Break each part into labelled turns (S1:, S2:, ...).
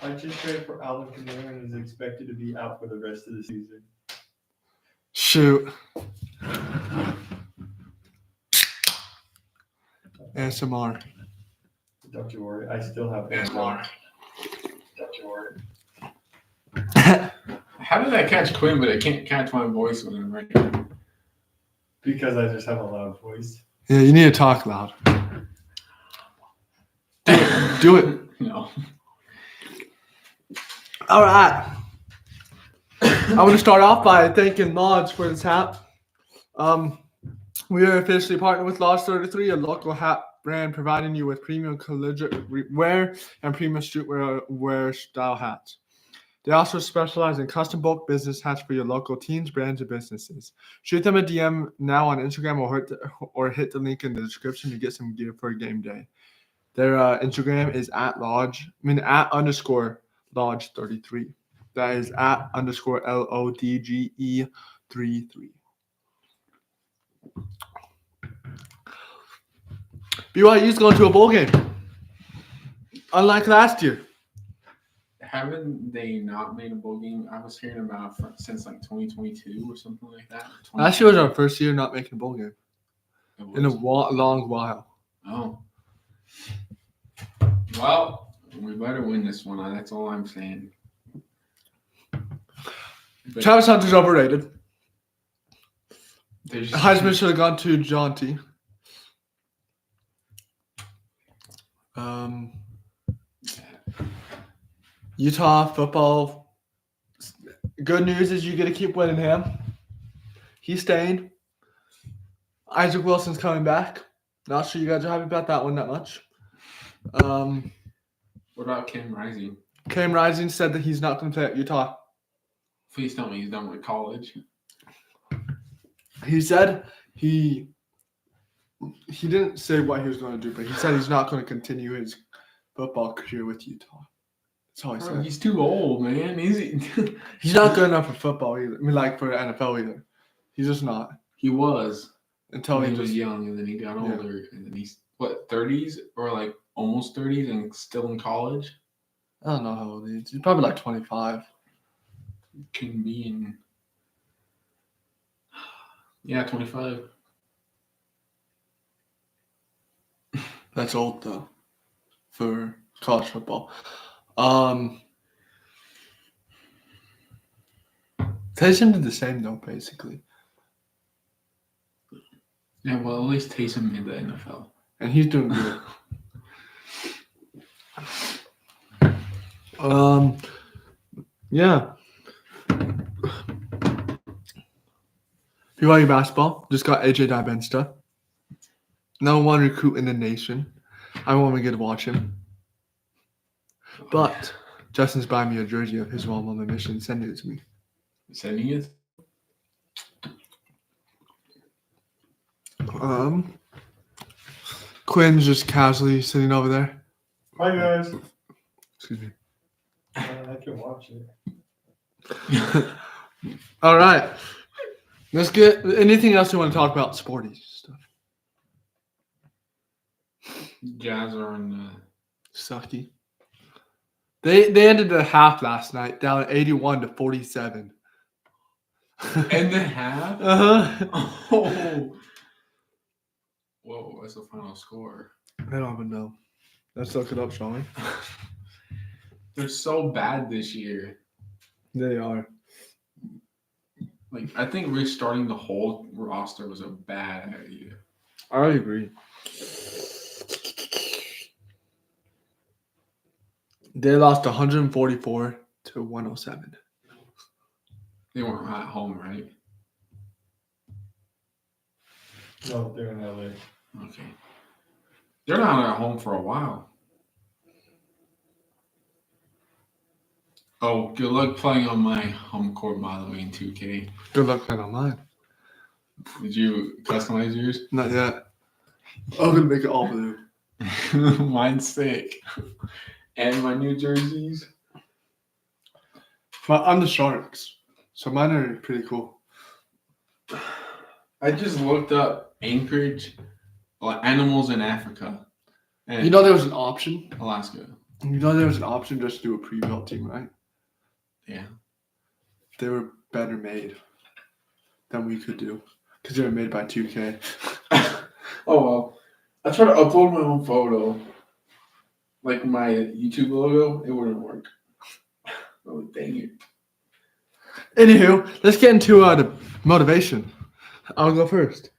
S1: I just traded for Alvin Kamara and is expected to be out for the rest of the season.
S2: Shoot. ASMR.
S1: Don't you worry, I still have
S2: ASMR.
S1: Don't you worry.
S3: How did I catch Quinn, but I can't catch my voice when I'm right now?
S1: Because I just have a loud voice.
S2: Yeah, you need to talk loud. Do it.
S3: No.
S2: All right. I want to start off by thanking Lodge for this hat. We are officially partnered with Lodge 33, a local hat brand providing you with premium collegiate wear and premium streetwear style hats. They also specialize in custom bulk business hats for your local teams, brands, and businesses. Shoot them a DM now on Instagram or hit the link in the description to get some gear for game day. Their Instagram is @_Lodge 33. That is @_LODGE 33. BYU's going to a bowl game. Unlike last year.
S3: Haven't they not made a bowl game? I was hearing about since like 2022 or something like that.
S2: Last year was our first year not making a bowl game. In a long while.
S3: Oh. Well, we better win this one. That's all I'm saying. But
S2: Travis Hunter's overrated.
S3: there's-
S2: Heisman should have gone to Jonty. Utah football. Good news is you get to keep winning him. He's staying. Isaac Wilson's coming back. Not sure you guys are happy about that one that much.
S3: What about Cam Rising?
S2: Cam Rising said that he's not going to play at Utah.
S3: Please tell me he's done with college.
S2: He said he didn't say what he was going to do, but he said he's not going to continue his football career with Utah. That's all he
S3: Bro,
S2: said.
S3: he's too old, man. Is he?
S2: He's not good enough for football either. I mean, like for NFL either. He's just not.
S3: He was
S2: Until
S3: when
S2: he
S3: he was
S2: just
S3: young, and then he got older, and then he's 30s or like almost 30s, and still in college.
S2: I don't know how old he is. He's probably like 25.
S3: Can be in. Yeah, 25.
S2: That's old though for college football. Taysom did the same though, basically,
S3: Yeah, well, at least Taysom made the NFL.
S2: and he's doing good. Yeah. BYU basketball just got AJ Dibensta. No one recruit in the nation. I won't even get to watch him. But Justin's buying me a jersey of his mom on the mission, sending it to me.
S3: Sending it.
S2: Quinn's just casually sitting over there.
S1: Hi guys.
S2: Excuse me.
S1: I can watch it.
S2: All right. Let's get anything else you want to talk about sporty stuff.
S3: Jazz are in
S2: Sucky. They ended the half last night down 81-47.
S3: and the half.
S2: Uh-huh.
S3: Oh. Whoa, what's the final score?
S2: I don't even know. Let's look it up, shall we?
S3: They're so bad this year.
S2: They are.
S3: Like, I think restarting the whole roster was a bad idea.
S2: I agree. They lost 144-107.
S3: They weren't at home, right?
S1: No, they're in LA.
S3: Okay. They're not at home for a while. Oh, good luck playing on my home court, by the way, in 2K.
S2: Good luck playing online.
S3: Did you customize yours?
S2: Not yet. I'm gonna make it all blue.
S3: Mine's sick. And my new jerseys.
S2: I'm the Sharks, so mine are pretty cool.
S3: I just looked up Anchorage, animals in Africa. And
S2: You know there was an option.
S3: Alaska.
S2: You know, there was an option just to do a pre-built team, right?
S3: Yeah.
S2: They were better made than we could do because they were made by 2K.
S3: Oh well. I tried to upload my own photo, like my YouTube logo. It wouldn't work. Oh dang it!
S2: Anywho, let's get into the motivation. I'll go first.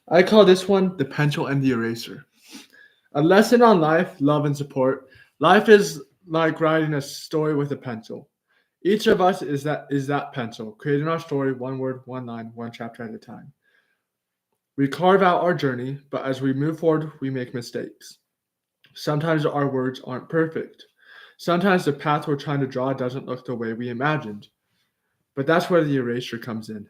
S2: I call this one the pencil and the eraser. A lesson on life, love, and support. Life is like writing a story with a pencil. Each of us is that pencil, creating our story one word, one line, one chapter at a time. We carve out our journey, but as we move forward, we make mistakes. Sometimes our words aren't perfect. Sometimes the path we're trying to draw doesn't look the way we imagined. But that's where the eraser comes in.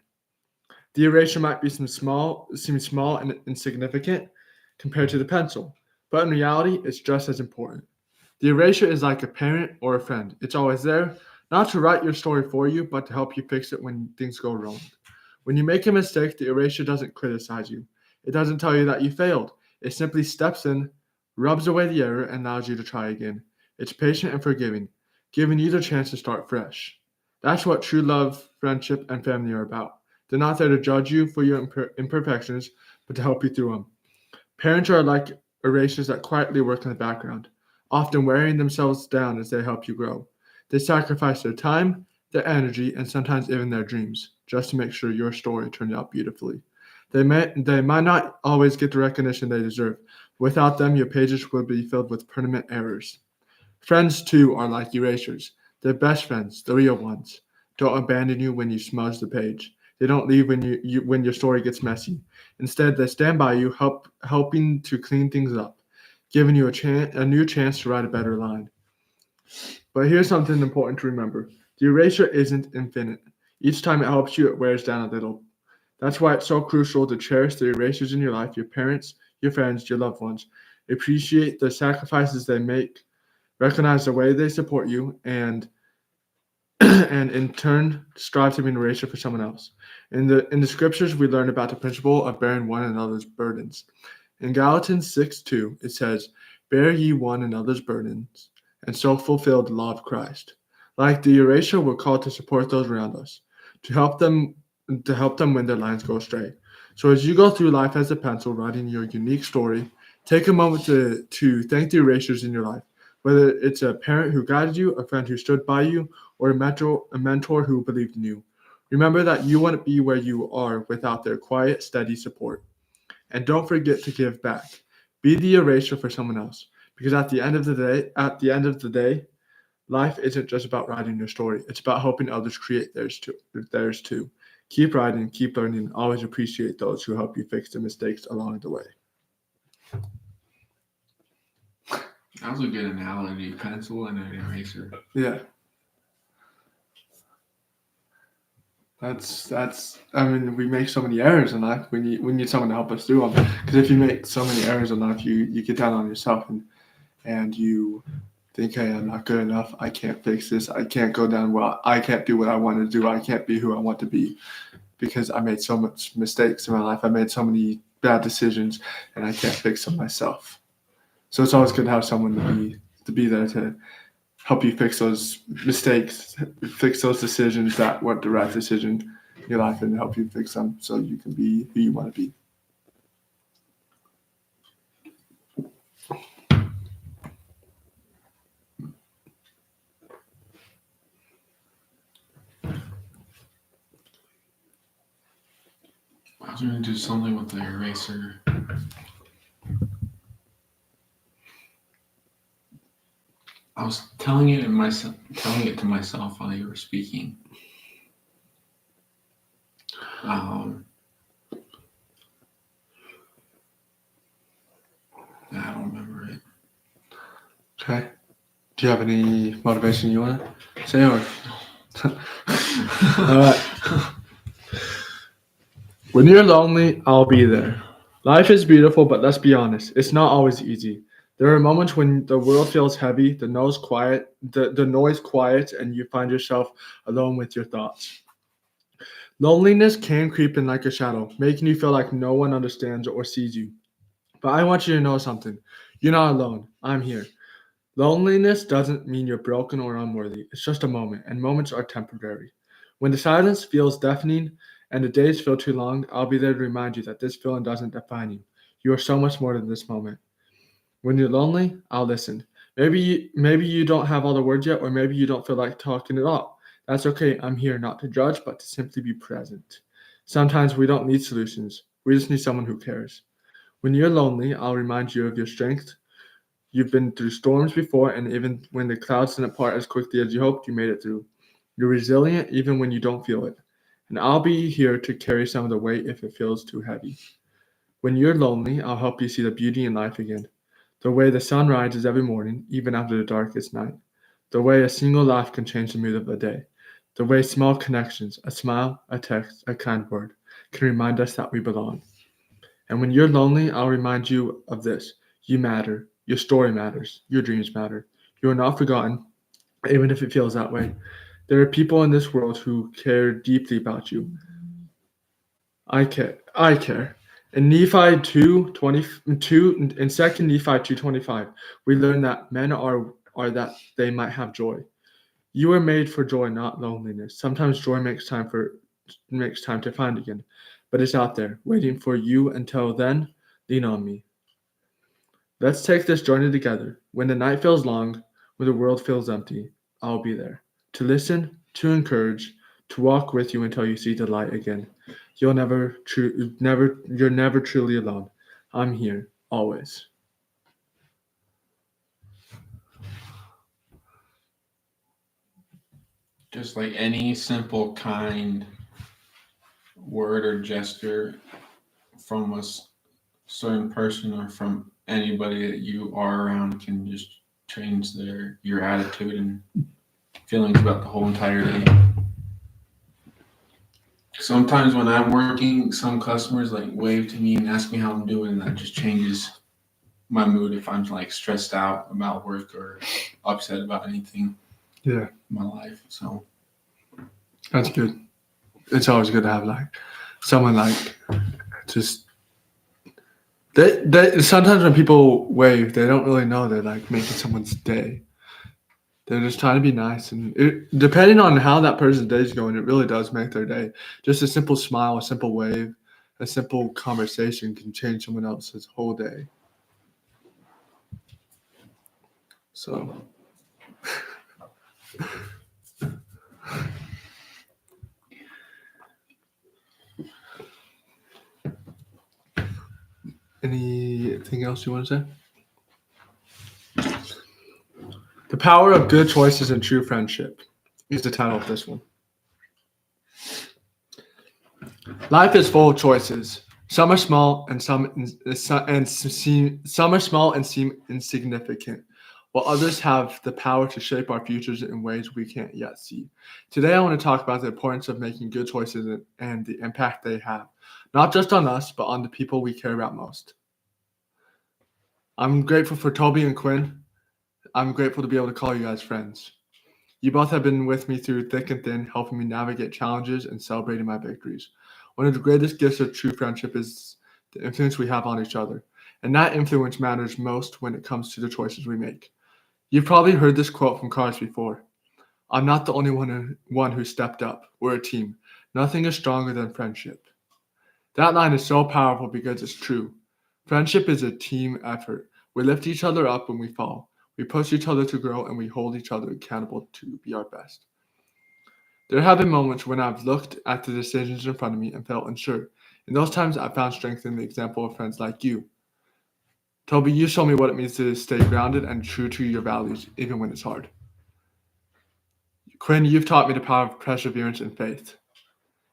S2: The eraser might seem small and insignificant compared to the pencil, but in reality, it's just as important. The eraser is like a parent or a friend. It's always there, not to write your story for you, but to help you fix it when things go wrong. When you make a mistake, the eraser doesn't criticize you. It doesn't tell you that you failed. It simply steps in, rubs away the error, and allows you to try again. It's patient and forgiving, giving you the chance to start fresh. That's what true love, friendship, and family are about. They're not there to judge you for your imperfections, but to help you through them. Parents are like erasers that quietly work in the background, often wearing themselves down as they help you grow. They sacrifice their time, their energy, and sometimes even their dreams, just to make sure your story turns out beautifully. They might not always get the recognition they deserve. Without them, your pages would be filled with permanent errors. Friends, too, are like erasers. They're best friends, the real ones. Don't abandon you when you smudge the page. They don't leave when your story gets messy. Instead, they stand by you, helping to clean things up, giving you a new chance to write a better line. But here's something important to remember. The eraser isn't infinite. Each time it helps you, it wears down a little. That's why it's so crucial to cherish the erasers in your life, your parents, your friends, your loved ones. Appreciate the sacrifices they make, recognize the way they support you, and in turn strive to be an eraser for someone else. In the scriptures, we learn about the principle of bearing one another's burdens. In Galatians 6:2, it says, "Bear ye one another's burdens, and so fulfill the law of Christ." Like the eraser, we're called to support those around us, to help them when their lines go astray. So as you go through life as a pencil, writing your unique story, take a moment to thank the erasers in your life. Whether it's a parent who guided you, a friend who stood by you, or a mentor who believed in you. Remember that you wouldn't be where you are without their quiet, steady support. And don't forget to give back. Be the eraser for someone else. Because at the end of the day, life isn't just about writing your story. It's about helping others create theirs too. Keep writing, keep learning, always appreciate those who help you fix the mistakes along the way.
S3: That was a good analogy. Pencil and an eraser.
S2: Yeah. That's. I mean, we make so many errors in life. We need someone to help us through them. Because if you make so many errors in life, you get down on yourself and you think, hey, I'm not good enough. I can't fix this. I can't go down well. I can't do what I want to do. I can't be who I want to be because I made so much mistakes in my life. I made so many bad decisions, and I can't fix them myself. So it's always good to have someone to be there to help you fix those mistakes, fix those decisions that weren't the right decision in your life, and help you fix them so you can be who you want to be.
S3: I was going to do something with the eraser. I was telling it to myself while you were speaking. I don't remember it.
S2: Okay. Do you have any motivation you want to say? Or? All right. When you're lonely, I'll be there. Life is beautiful, but let's be honest, it's not always easy. There are moments when the world feels heavy, the noise quiet, and you find yourself alone with your thoughts. Loneliness can creep in like a shadow, making you feel like no one understands or sees you. But I want you to know something. You're not alone. I'm here. Loneliness doesn't mean you're broken or unworthy. It's just a moment, and moments are temporary. When the silence feels deafening and the days feel too long, I'll be there to remind you that this feeling doesn't define you. You are so much more than this moment. When you're lonely, I'll listen. Maybe you don't have all the words yet, or maybe you don't feel like talking at all. That's okay. I'm here not to judge, but to simply be present. Sometimes we don't need solutions. We just need someone who cares. When you're lonely, I'll remind you of your strength. You've been through storms before, and even when the clouds didn't part as quickly as you hoped, you made it through. You're resilient even when you don't feel it. And I'll be here to carry some of the weight if it feels too heavy. When you're lonely, I'll help you see the beauty in life again. The way the sun rises every morning, even after the darkest night. The way a single laugh can change the mood of a day. The way small connections, a smile, a text, a kind word, can remind us that we belong. And when you're lonely, I'll remind you of this. You matter. Your story matters. Your dreams matter. You are not forgotten, even if it feels that way. There are people in this world who care deeply about you. I care. I care. In Nephi 2:22, in 2 Nephi 2:25, we learn that men are that they might have joy. You were made for joy, not loneliness. Sometimes joy makes time to find again, but it's out there, waiting for you. Until then, lean on me. Let's take this journey together. When the night feels long, when the world feels empty, I'll be there. To listen, to encourage, to walk with you until you see the light again. You're never truly alone. I'm here, always.
S3: Just like any simple, kind word or gesture from certain person or from anybody that you are around can just change your attitude and feelings about the whole entire day. Sometimes when I'm working, some customers like wave to me and ask me how I'm doing, and that just changes my mood if I'm like stressed out about work or upset about anything
S2: Yeah,
S3: in my life. So
S2: that's good. It's always good to have like someone like just they sometimes when people wave, they don't really know they're like making someone's day. They're just trying to be nice, and depending on how that person's day is going, it really does make their day. Just a simple smile, a simple wave, a simple conversation can change someone else's whole day. So, anything else you want to say? The power of good choices and true friendship is the title of this one. Life is full of choices. Some are small and some are small and seem insignificant, while others have the power to shape our futures in ways we can't yet see. Today, I want to talk about the importance of making good choices and the impact they have, not just on us, but on the people we care about most. I'm grateful for Toby and Quinn. I'm grateful to be able to call you guys friends. You both have been with me through thick and thin, helping me navigate challenges and celebrating my victories. One of the greatest gifts of true friendship is the influence we have on each other, and that influence matters most when it comes to the choices we make. You've probably heard this quote from Cars before. I'm not the only one who stepped up. We're a team. Nothing is stronger than friendship. That line is so powerful because it's true. Friendship is a team effort. We lift each other up when we fall. We push each other to grow, and we hold each other accountable to be our best. There have been moments when I've looked at the decisions in front of me and felt unsure. In those times, I found strength in the example of friends like you. Toby, you show me what it means to stay grounded and true to your values, even when it's hard. Quinn, you've taught me the power of perseverance and faith.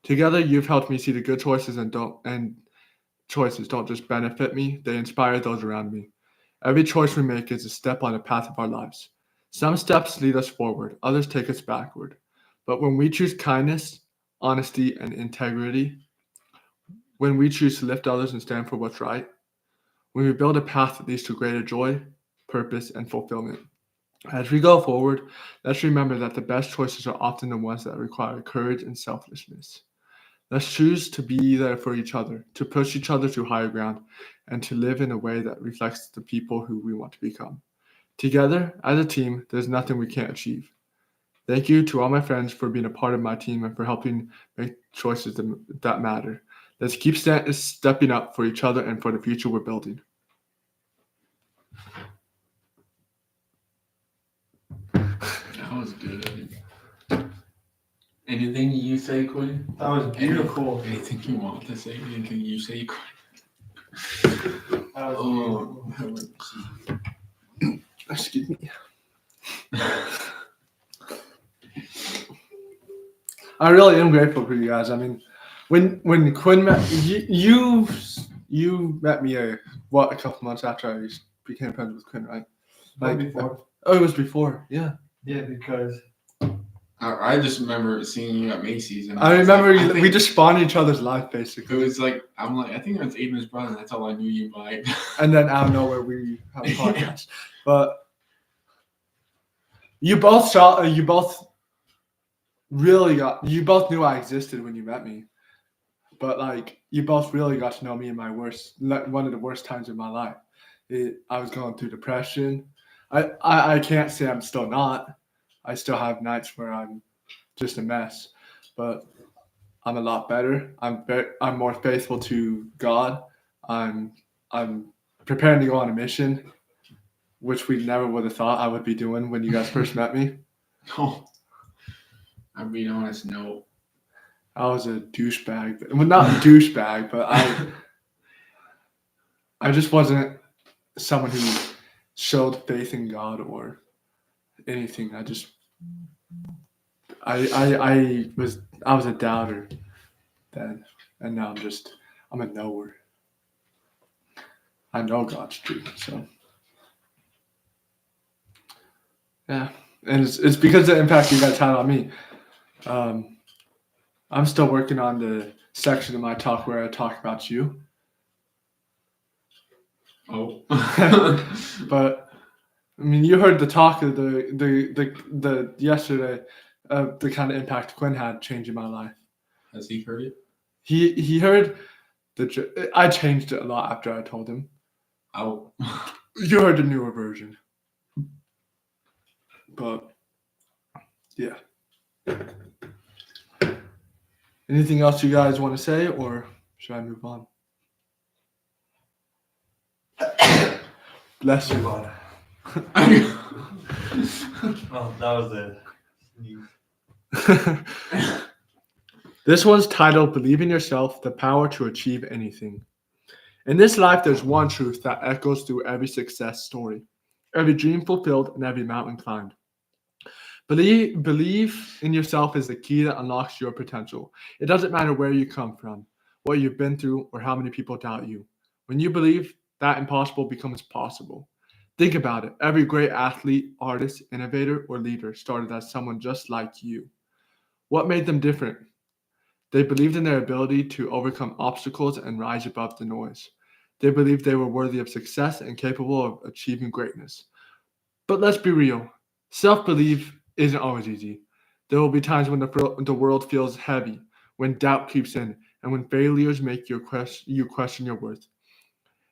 S2: Together, you've helped me see the good choices and choices don't just benefit me; they inspire those around me. Every choice we make is a step on the path of our lives. Some steps lead us forward, others take us backward. But when we choose kindness, honesty, and integrity, when we choose to lift others and stand for what's right, when we build a path that leads to greater joy, purpose, and fulfillment. As we go forward, let's remember that the best choices are often the ones that require courage and selflessness. Let's choose to be there for each other, to push each other to higher ground, and to live in a way that reflects the people who we want to become. Together, as a team, there's nothing we can't achieve. Thank you to all my friends for being a part of my team and for helping make choices that matter. Let's keep stepping up for each other and for the future we're building.
S3: That was good. Anything you say, Quinn?
S1: That was beautiful.
S3: Anything you want to say? Anything you say, Quinn?
S1: That was
S3: Oh,
S1: beautiful.
S2: Excuse me. I really am grateful for you guys. I mean, when Quinn met you met me a couple months after I became friends with Quinn, right?
S1: But before.
S2: Oh, it was before. Yeah.
S1: Yeah, because
S3: I just remember seeing you at Macy's, and
S2: I remember
S3: I think
S2: we just spawned in each other's life
S3: It
S2: basically,
S3: was like I'm like I think that's Aiden's brother. That's all I knew you by.
S2: and then out of nowhere we have a podcast. But you both knew I existed when you met me, but like you both really got to know me in my one of the worst times of my life. I was going through depression. I can't say I'm still not. I still have nights where I'm just a mess, but I'm a lot better. I'm more faithful to God. I'm preparing to go on a mission, which we never would have thought I would be doing when you guys first met me.
S3: No, I'm being honest. No,
S2: I was a douchebag. Well, not a douchebag, but I just wasn't someone who showed faith in God or anything. I was a doubter then, and now I'm a knower. I know God's truth, so yeah, and it's because of the impact you guys had on me. I'm still working on the section of my talk where I talk about you.
S3: oh,
S2: But I mean, you heard the talk of the yesterday, the kind of impact Quinn had changing my life.
S3: Has he heard it?
S2: He heard I changed it a lot after I told him.
S3: Oh,
S2: You heard the newer version, but yeah. Anything else you guys want to say, or should I move on? Bless you, God.
S1: oh, that was it.
S2: This one's titled Believe in Yourself, the Power to Achieve Anything. In this life, there's one truth that echoes through every success story, every dream fulfilled, and every mountain climbed. Believe in yourself is the key that unlocks your potential. It doesn't matter where you come from, what you've been through, or how many people doubt you. When you believe, that impossible becomes possible. Think about it. Every great athlete, artist, innovator, or leader started as someone just like you. What made them different? They believed in their ability to overcome obstacles and rise above the noise. They believed they were worthy of success and capable of achieving greatness. But let's be real. Self-belief isn't always easy. There will be times when the world feels heavy, when doubt creeps in, and when failures make you question your worth.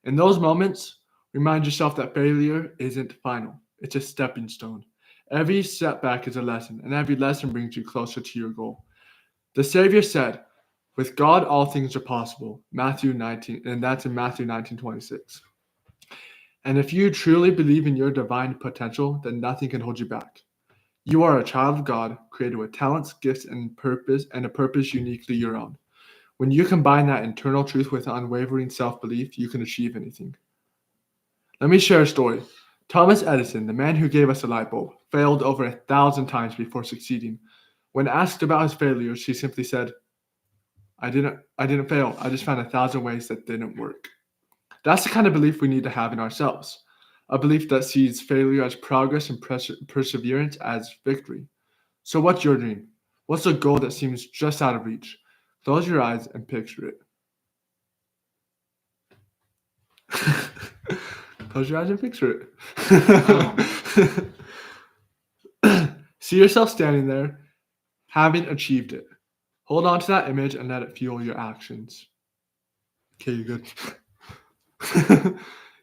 S2: In those moments, remind yourself that failure isn't final. It's a stepping stone. Every setback is a lesson, and every lesson brings you closer to your goal. The Savior said, with God, all things are possible. Matthew 19, and that's in Matthew 19:26. And if you truly believe in your divine potential, then nothing can hold you back. You are a child of God, created with talents, gifts, and a purpose uniquely your own. When you combine that internal truth with unwavering self-belief, you can achieve anything. Let me share a story. Thomas Edison, the man who gave us a light bulb, failed over 1,000 times before succeeding. When asked about his failures, he simply said, I didn't fail. I just found 1,000 ways that didn't work. That's the kind of belief we need to have in ourselves. A belief that sees failure as progress and perseverance as victory. So what's your dream? What's a goal that seems just out of reach? Close your eyes and picture it. Close your eyes and picture it. See yourself standing there, having achieved it. Hold on to that image and let it fuel your actions. Okay, you're good.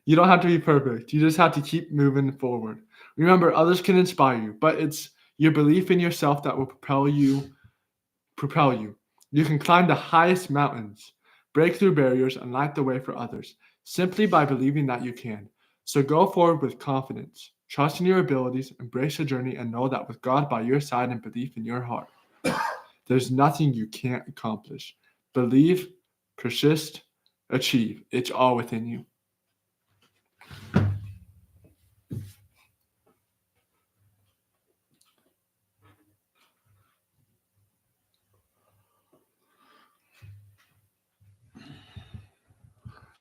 S2: You don't have to be perfect. You just have to keep moving forward. Remember, others can inspire you, but it's your belief in yourself that will propel you. You can climb the highest mountains, break through barriers, and light the way for others simply by believing that you can. So go forward with confidence, trust in your abilities, embrace the journey, and know that with God by your side and belief in your heart, there's nothing you can't accomplish. Believe, persist, achieve. It's all within you.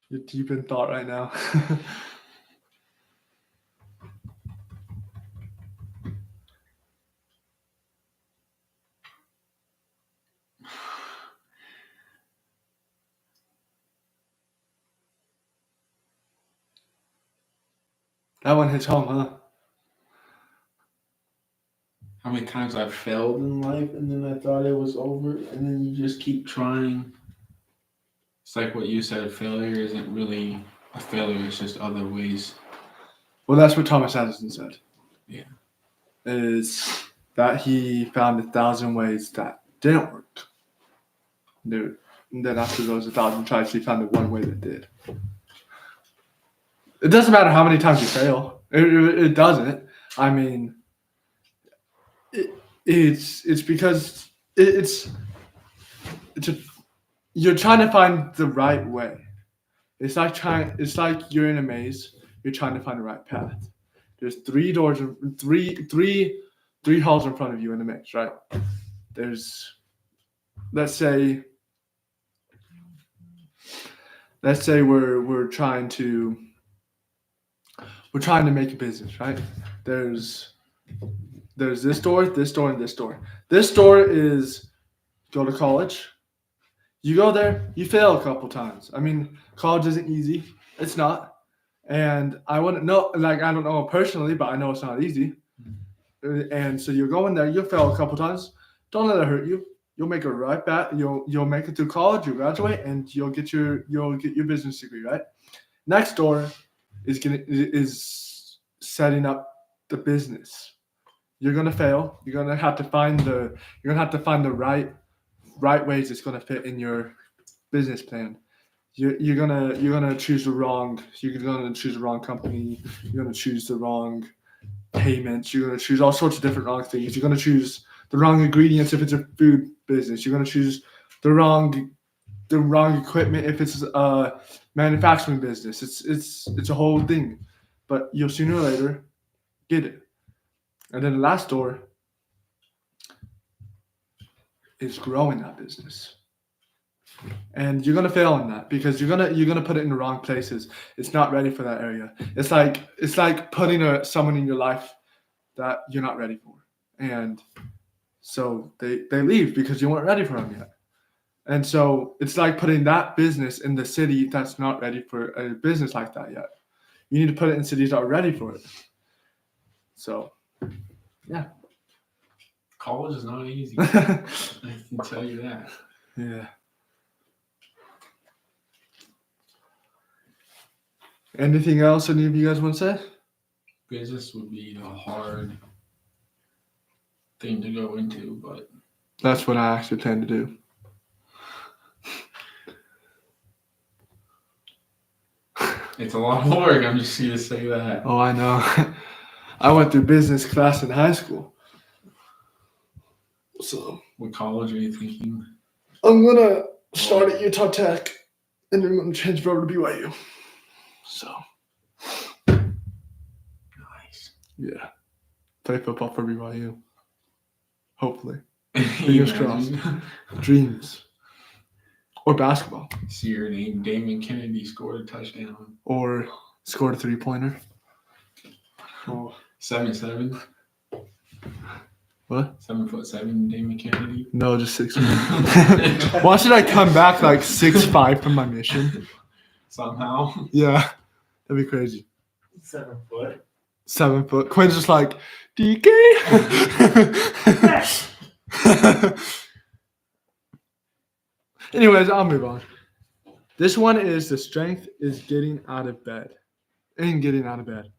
S2: You're deep in thought right now. That one hits home, huh?
S3: How many times I've failed in life and then I thought it was over, and then you just keep trying. It's like what you said, failure isn't really a failure, it's just other ways.
S2: Well, that's what Thomas Edison said.
S3: Yeah.
S2: Is that he found 1,000 ways that didn't work. And then after those 1,000 tries, he found the one way that did. It doesn't matter how many times you fail. It doesn't. I mean, it's because you're trying to find the right way. It's like you're in a maze. You're trying to find the right path. There's three doors, three halls in front of you in the maze, right? There's, let's say we're trying to make a business, right? There's this door, and this door. This door is go to college. You go there, you fail a couple times. I mean, college isn't easy. It's not. And I wouldn't know, like, I don't know personally, but I know it's not easy. And so you're going there, you'll fail a couple times. Don't let it hurt you. You'll make it right back. You'll make it through college, you'll graduate, and you'll get your business degree, right? Next door is setting up the business. You're gonna fail. You're gonna have to find the right ways it's gonna fit in your business plan. You're gonna choose the wrong company. You're gonna choose the wrong payments. You're gonna choose all sorts of different wrong things. You're gonna choose the wrong ingredients if it's a food business. You're gonna choose the wrong equipment if it's a manufacturing business. It's a whole thing, but you'll sooner or later get it. And then the last door is growing that business. And you're gonna fail in that because you're gonna put it in the wrong places. It's not ready for that area. It's like putting someone in your life that you're not ready for, and so they leave because you weren't ready for them yet. And so it's like putting that business in the city that's not ready for a business like that yet. You need to put it in cities that are ready for it. So, yeah.
S3: College is not easy. I can tell you that.
S2: Yeah. Anything else any of you guys want to say?
S3: Business would be a hard thing to go into, but
S2: That's what I actually plan to do.
S3: it's a lot of work. I'm just here to say that.
S2: Oh, I know. I went through business class in high school. So
S3: What college are you thinking?
S2: I'm going to start at Utah Tech and then I'm going to transfer over to BYU. So,
S3: Nice.
S2: yeah. Play football for BYU. Hopefully.
S3: Fingers
S2: crossed. Dreams. Or basketball.
S3: See your name, Damon Kennedy scored a touchdown.
S2: Or scored a 3-pointer. Oh.
S3: 7'7".
S2: What?
S3: 7'7", Damon Kennedy.
S2: No, just 6 feet. Why should I come back like 6'5" from my mission?
S3: Somehow.
S2: Yeah. That'd be crazy.
S1: 7 foot.
S2: 7 foot. Quinn's just like, DK. Anyways, I'll move on. This one is the strength is getting out of bed. And getting out of bed.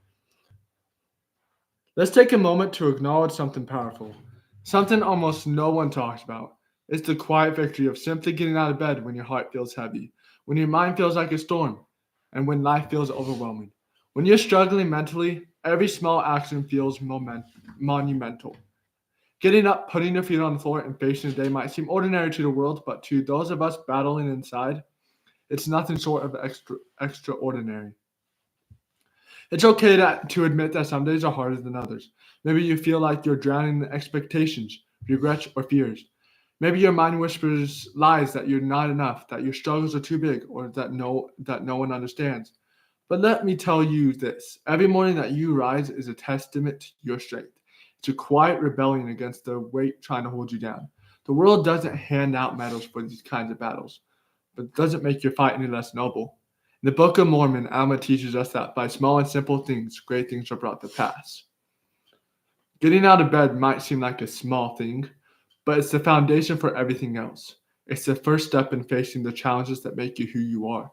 S2: Let's take a moment to acknowledge something powerful, something almost no one talks about. It's the quiet victory of simply getting out of bed when your heart feels heavy, when your mind feels like a storm, and when life feels overwhelming. When you're struggling mentally, every small action feels monumental. Getting up, putting your feet on the floor, and facing the day might seem ordinary to the world, but to those of us battling inside, it's nothing short of extraordinary. It's okay to admit that some days are harder than others. Maybe you feel like you're drowning in expectations, regrets, or fears. Maybe your mind whispers lies that you're not enough, that your struggles are too big, or that no one understands. But let me tell you this. Every morning that you rise is a testament to your strength. It's a quiet rebellion against the weight trying to hold you down. The world doesn't hand out medals for these kinds of battles, but it doesn't make your fight any less noble. In the Book of Mormon, Alma teaches us that by small and simple things, great things are brought to pass. Getting out of bed might seem like a small thing, but it's the foundation for everything else. It's the first step in facing the challenges that make you who you are.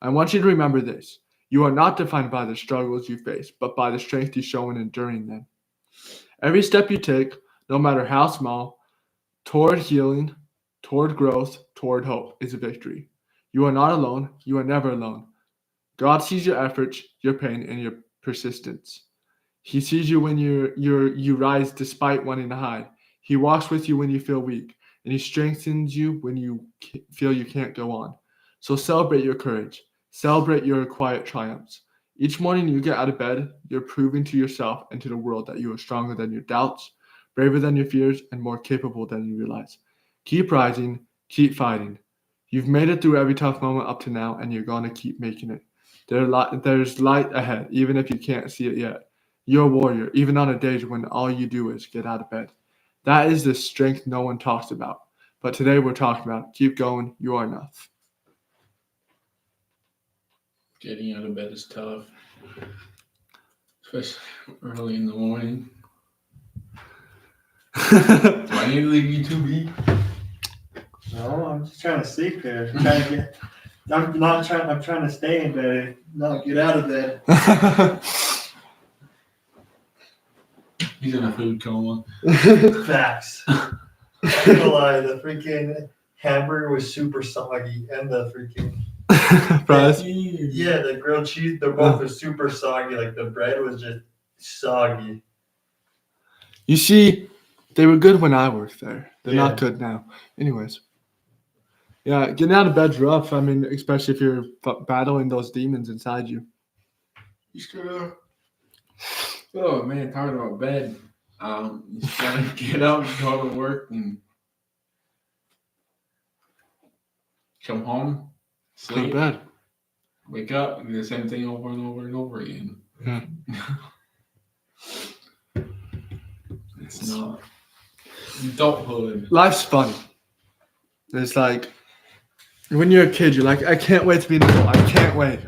S2: I want you to remember this. You are not defined by the struggles you face, but by the strength you show in enduring them. Every step you take, no matter how small, toward healing, toward growth, toward hope, is a victory. You are not alone. You are never alone. God sees your efforts, your pain, and your persistence. He sees you when you rise despite wanting to hide. He walks with you when you feel weak, and he strengthens you when you feel you can't go on. So celebrate your courage. Celebrate your quiet triumphs. Each morning you get out of bed, you're proving to yourself and to the world that you are stronger than your doubts, braver than your fears, and more capable than you realize. Keep rising, keep fighting. You've made it through every tough moment up to now, and you're going to keep making it. There's light ahead, even if you can't see it yet. You're a warrior, even on the days when all you do is get out of bed. That is the strength no one talks about. But today we're talking about it. Keep going. You are enough.
S3: Getting out of bed is tough, especially early in the morning. Do I need to leave you to be?
S1: No, I'm just trying to sleep there. I'm trying to stay in bed, not get out of bed.
S3: He's in a food coma.
S1: Facts. I'm gonna lie, the freaking hamburger was super soggy, and the freaking
S2: Fries.
S1: yeah, the grilled cheese, they're both super soggy. Like the bread was just soggy.
S2: You see, they were good when I worked there. They're
S1: Yeah.
S2: not good now. Anyways. Yeah, getting out of bed's rough. I mean, especially if you're battling those demons inside you.
S3: You screwed up. Oh man, talking about bed. You just gotta get up, go to work, and come home,
S2: Go to
S3: sleep,
S2: bed.
S3: wake up, and do the same thing over and over and over again.
S2: Yeah.
S3: It's not adulthood.
S2: Life's funny. It's like when you're a kid, you're like, I can't wait to be an adult. I can't wait.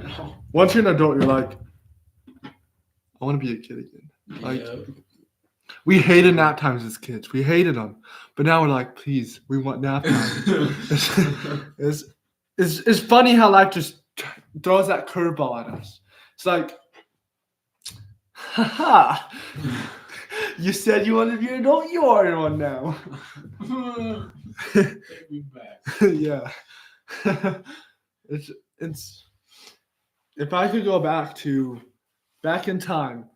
S2: Once you're an adult, you're like, I want to be a kid again. Like,
S3: Yeah.
S2: we hated nap times as kids. We hated them. But now we're like, please, we want nap time. It's funny how life just throws that curveball at us. It's like, haha, you said you wanted to be an adult, you are one now.
S3: Take me back.
S2: Yeah. It's if I could go back in time,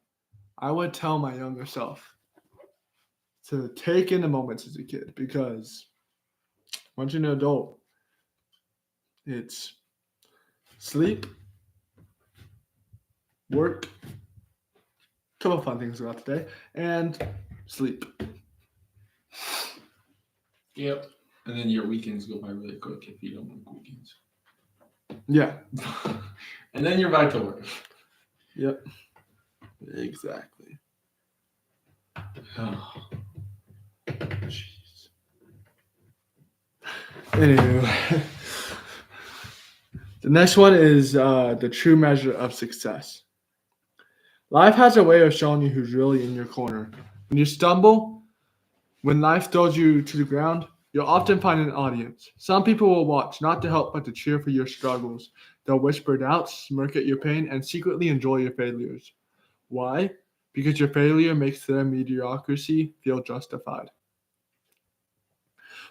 S2: I would tell my younger self to take in the moments as a kid, because once you're an adult, it's sleep, work, couple fun things about today, and sleep.
S3: Yep. And then your weekends go by really quick if you don't work weekends.
S2: Yeah.
S3: And then you're back to work.
S2: Yep. Exactly.
S3: Oh.
S2: Jeez. Anywho, the next one is the true measure of success. Life has a way of showing you who's really in your corner. When you stumble, when life throws you to the ground, you'll often find an audience. Some people will watch, not to help, but to cheer for your struggles. They'll whisper doubts, smirk at your pain, and secretly enjoy your failures. Why? because your failure makes their mediocrity feel justified.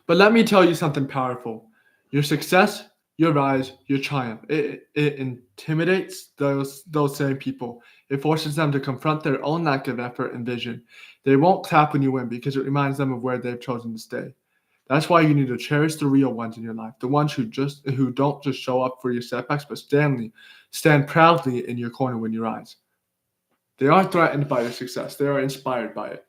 S2: But let me tell you something powerful. Your success, your rise, your triumph, it intimidates those same people. It forces them to confront their own lack of effort and vision. They won't clap when you win because it reminds them of where they've chosen to stay. That's why you need to cherish the real ones in your life, the ones who don't just show up for your setbacks, but stand proudly in your corner when you rise. They aren't threatened by your success; they are inspired by it.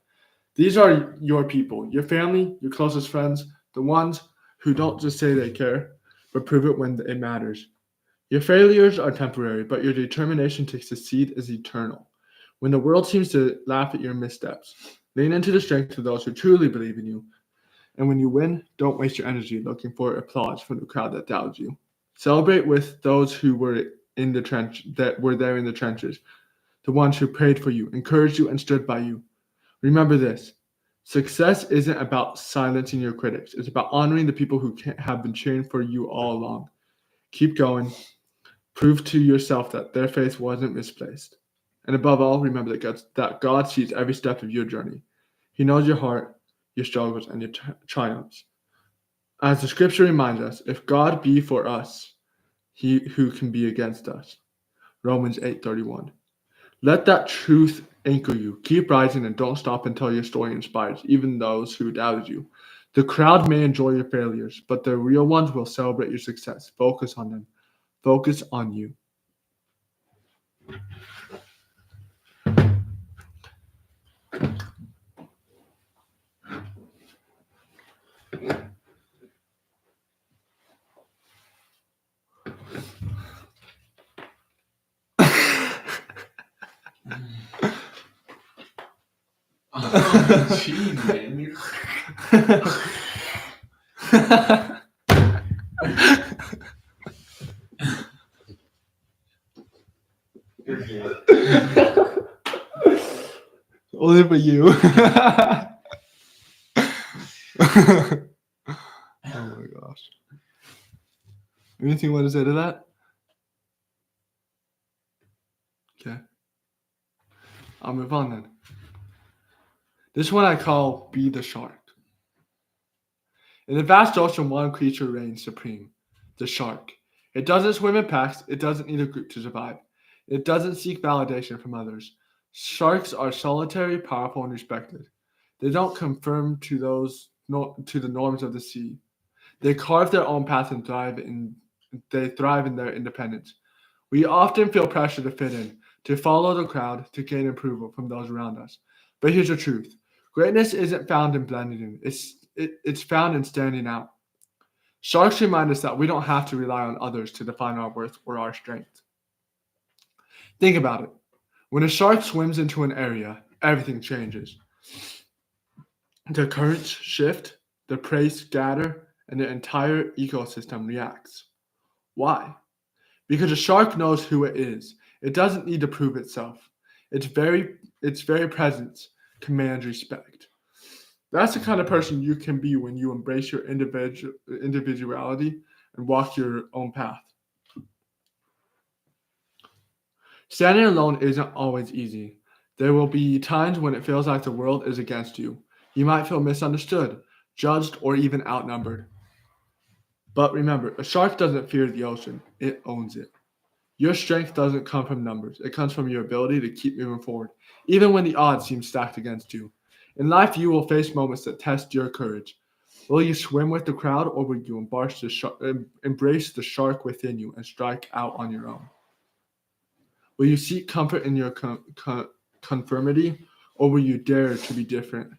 S2: These are your people, your family, your closest friends, the ones who don't just say they care, but prove it when it matters. Your failures are temporary, but your determination to succeed is eternal. When the world seems to laugh at your missteps, lean into the strength of those who truly believe in you. And when you win, don't waste your energy looking for applause from the crowd that doubted you. Celebrate with those who were in the there in the trenches, the ones who prayed for you, encouraged you, and stood by you. Remember this: success isn't about silencing your critics. It's about honoring the people who have been cheering for you all along. Keep going. Prove to yourself that their faith wasn't misplaced. And above all, remember that God sees every step of your journey. He knows your heart, your struggles, and your triumphs. As the scripture reminds us, if God be for us, who can be against us? Romans 8:31. Let that truth anchor you. Keep rising and don't stop until your story inspires even those who doubted you. The crowd may enjoy your failures, but the real ones will celebrate your success. Focus on them. Focus on you.
S3: Gee, man.
S2: Only for you. Oh my gosh. Anything you want to say to that? Okay. I'll move on then. This one I call Be the Shark. In the vast ocean, one creature reigns supreme, the shark. It doesn't swim in packs. It doesn't need a group to survive. It doesn't seek validation from others. Sharks are solitary, powerful, and respected. They don't conform to the norms of the sea. They carve their own path and thrive in their independence. We often feel pressure to fit in, to follow the crowd, to gain approval from those around us. But here's the truth: greatness isn't found in blending in. It's found in standing out. Sharks remind us that we don't have to rely on others to define our worth or our strength. Think about it. When a shark swims into an area, everything changes. The currents shift, the prey scatter, and the entire ecosystem reacts. Why? Because a shark knows who it is. It doesn't need to prove itself. Its very presence commands respect. That's the kind of person you can be when you embrace your individuality and walk your own path. Standing alone isn't always easy. There will be times when it feels like the world is against you. You might feel misunderstood, judged, or even outnumbered. But remember, a shark doesn't fear the ocean. It owns it. Your strength doesn't come from numbers. It comes from your ability to keep moving forward, even when the odds seem stacked against you. In life, you will face moments that test your courage. Will you swim with the crowd, or will you embrace the shark within you and strike out on your own? Will you seek comfort in your conformity, or will you dare to be different?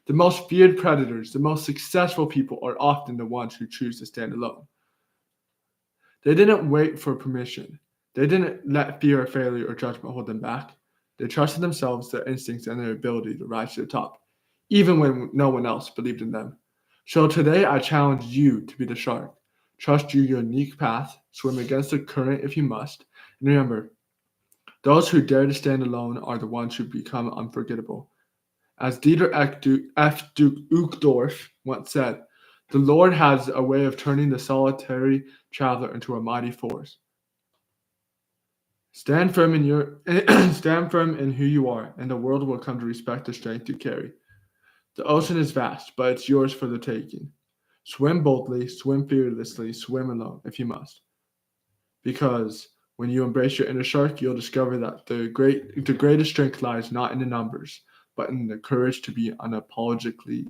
S2: The most feared predators, the most successful people, are often the ones who choose to stand alone. They didn't wait for permission. They didn't let fear of failure or judgment hold them back. They trusted themselves, their instincts, and their ability to rise to the top, even when no one else believed in them. So today, I challenge you to be the shark. Trust your unique path, swim against the current if you must, and remember, those who dare to stand alone are the ones who become unforgettable. As Dieter F. Uchtdorf once said, the Lord has a way of turning the solitary traveler into a mighty force. Stand firm in stand firm in who you are, and the world will come to respect the strength you carry. The ocean is vast, but it's yours for the taking. Swim boldly, swim fearlessly, swim alone if you must. Because when you embrace your inner shark, you'll discover that the greatest strength lies not in the numbers, but in the courage to be unapologetically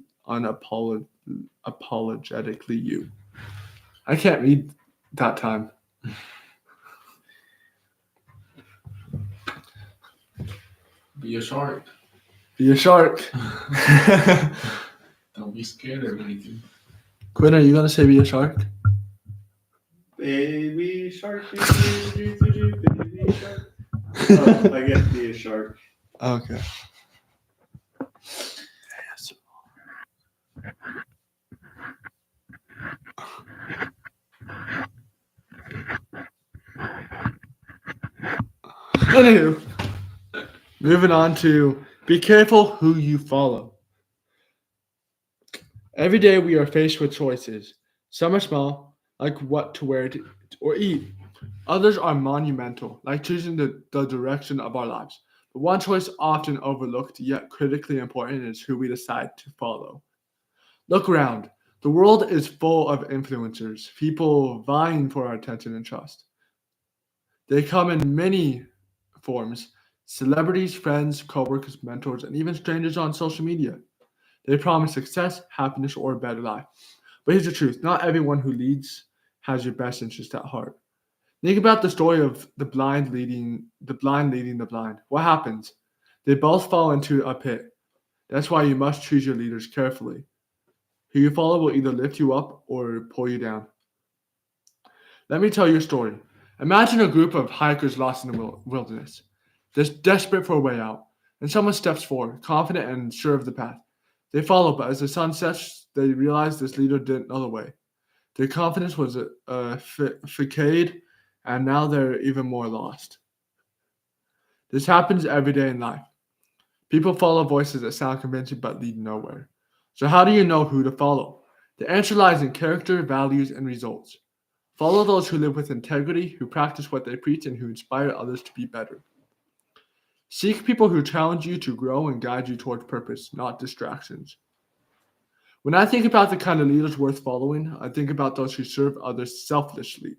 S2: you. I can't read that time.
S3: Be a shark.
S2: Be a shark.
S3: Don't be scared of anything.
S2: Quinn, are you gonna say be a shark?
S1: Baby shark, baby shark. Oh, I get to be a shark.
S2: Okay. Anywho, moving on to be careful who you follow. Every day we are faced with choices. Some are small, like what to wear or eat. Others are monumental, like choosing the direction of our lives. But one choice often overlooked yet critically important is who we decide to follow. Look around. The world is full of influencers, people vying for our attention and trust. They come in many forms: celebrities, friends, coworkers, mentors, and even strangers on social media. They promise success, happiness, or a better life. But here's the truth: not everyone who leads has your best interest at heart. Think about the story of the blind leading the blind. What happens? They both fall into a pit. That's why you must choose your leaders carefully. Who you follow will either lift you up or pull you down. Let me tell you a story. Imagine a group of hikers lost in the wilderness, just desperate for a way out, and someone steps forward, confident and sure of the path. They follow, but as the sun sets, they realize this leader didn't know the way. Their confidence was facade, and now they're even more lost. This happens every day in life. People follow voices that sound convincing but lead nowhere. So how do you know who to follow? The answer lies in character, values, and results. Follow those who live with integrity, who practice what they preach, and who inspire others to be better. Seek people who challenge you to grow and guide you toward purpose, not distractions. When I think about the kind of leaders worth following, I think about those who serve others selflessly.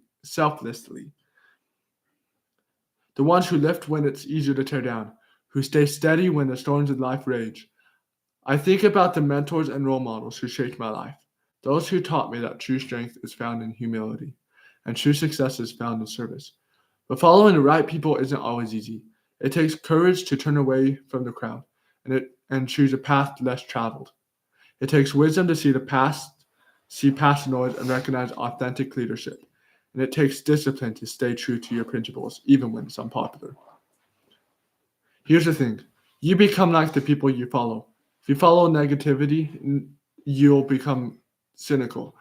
S2: The ones who lift when it's easier to tear down, who stay steady when the storms of life rage. I think about the mentors and role models who shaped my life, those who taught me that true strength is found in humility, and true success is found in service. But following the right people isn't always easy. It takes courage to turn away from the crowd and choose a path less traveled. It takes wisdom to see past the noise and recognize authentic leadership. And it takes discipline to stay true to your principles, even when it's unpopular. Here's the thing. You become like the people you follow. If you follow negativity, you'll become cynical.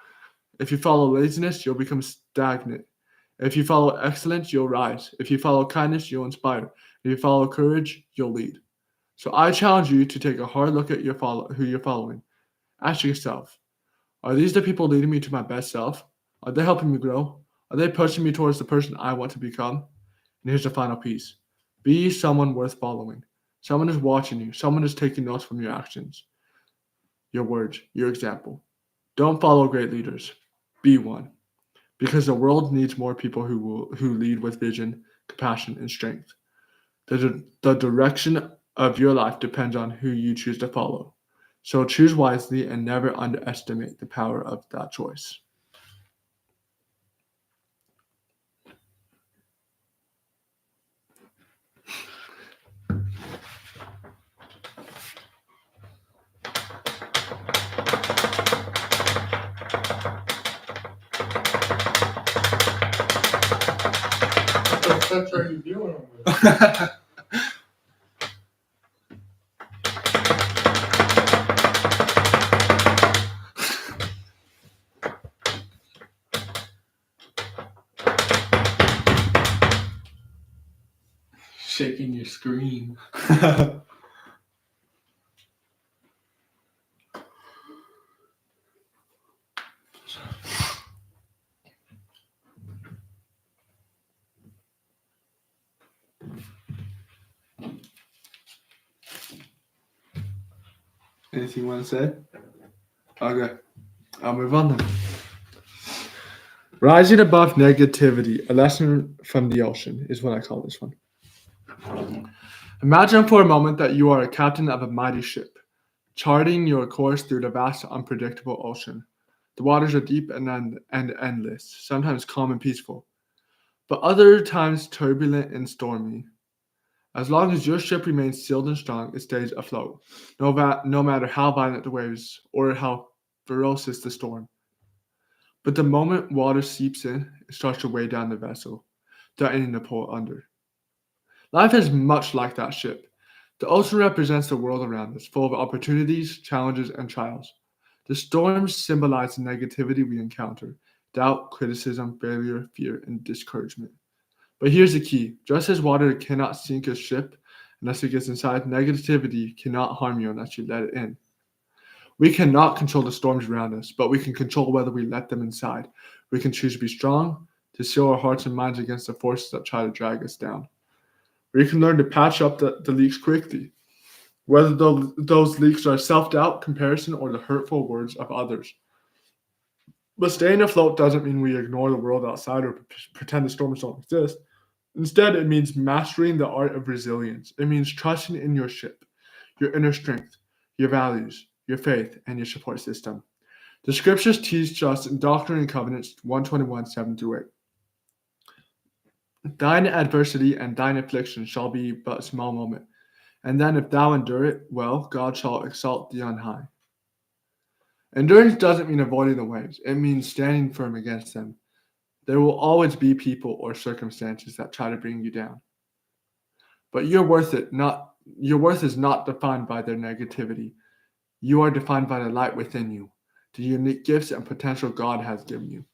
S2: If you follow laziness, you'll become stagnant. If you follow excellence, you'll rise. If you follow kindness, you'll inspire. If you follow courage, you'll lead. So I challenge you to take a hard look at who you're following. Ask yourself, are these the people leading me to my best self? Are they helping me grow? Are they pushing me towards the person I want to become? And here's the final piece. Be someone worth following. Someone is watching you. Someone is taking notes from your actions, your words, your example. Don't follow great leaders. Be one. Because the world needs more people who lead with vision, compassion, and strength. The direction of your life depends on who you choose to follow. So choose wisely and never underestimate the power of that choice.
S1: What the fuck are you doing with?
S3: Shaking your screen.
S2: Anything you want to say? Okay, I'll move on then. Rising above negativity, a lesson from the ocean is what I call this one. Imagine for a moment that you are a captain of a mighty ship, charting your course through the vast, unpredictable ocean. The waters are deep and endless, sometimes calm and peaceful, but other times turbulent and stormy. As long as your ship remains sealed and strong, it stays afloat, no matter how violent the waves or how ferocious the storm. But the moment water seeps in, it starts to weigh down the vessel, threatening to pull it under. Life is much like that ship. The ocean represents the world around us, full of opportunities, challenges, and trials. The storms symbolize the negativity we encounter: doubt, criticism, failure, fear, and discouragement. But here's the key: just as water cannot sink a ship unless it gets inside, negativity cannot harm you unless you let it in. We cannot control the storms around us, but we can control whether we let them inside. We can choose to be strong, to seal our hearts and minds against the forces that try to drag us down. We can learn to patch up the leaks quickly, whether those leaks are self-doubt, comparison, or the hurtful words of others. But staying afloat doesn't mean we ignore the world outside or pretend the storms don't exist. Instead, it means mastering the art of resilience. It means trusting in your ship, your inner strength, your values, your faith, and your support system. The scriptures teach us in Doctrine and Covenants 121, 7-8. Thine adversity and thine affliction shall be but a small moment, and then if thou endure it well, God shall exalt thee on high. Endurance doesn't mean avoiding the waves. It means standing firm against them. There will always be people or circumstances that try to bring you down. But your worth is not defined by their negativity. You are defined by the light within you, the unique gifts and potential God has given you.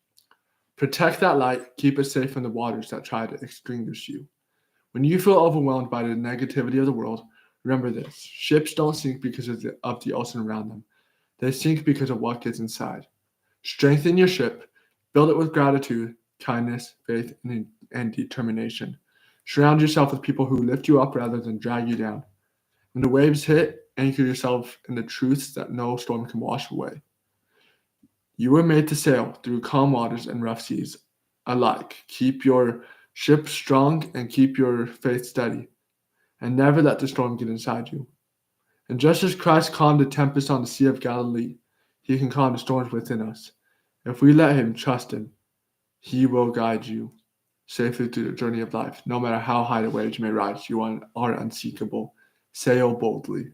S2: Protect that light, keep it safe from the waters that try to extinguish you. When you feel overwhelmed by the negativity of the world, remember this: ships don't sink because of the ocean around them. They sink because of what gets inside. Strengthen your ship, build it with gratitude, kindness, faith, and determination. Surround yourself with people who lift you up rather than drag you down. When the waves hit, anchor yourself in the truths that no storm can wash away. You were made to sail through calm waters and rough seas alike. Keep your ship strong and keep your faith steady, and never let the storm get inside you. And just as Christ calmed the tempest on the Sea of Galilee, he can calm the storms within us. If we let him, trust him, he will guide you safely through the journey of life. No matter how high the waves may rise, you are unseekable. Sail boldly.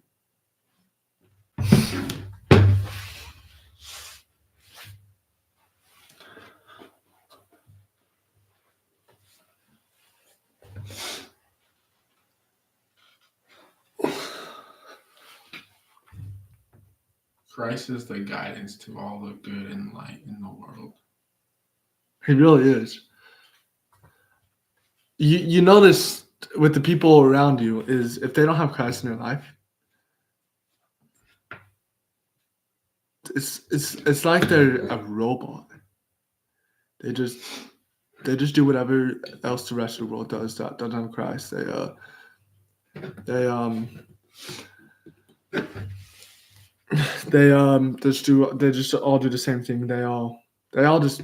S3: Christ is the guidance to all the good and light in the world.
S2: He really is. You notice with the people around you is if they don't have Christ in their life, it's like they're a robot. They just do whatever else the rest of the world does that doesn't have Christ. They just all do the same thing. They all just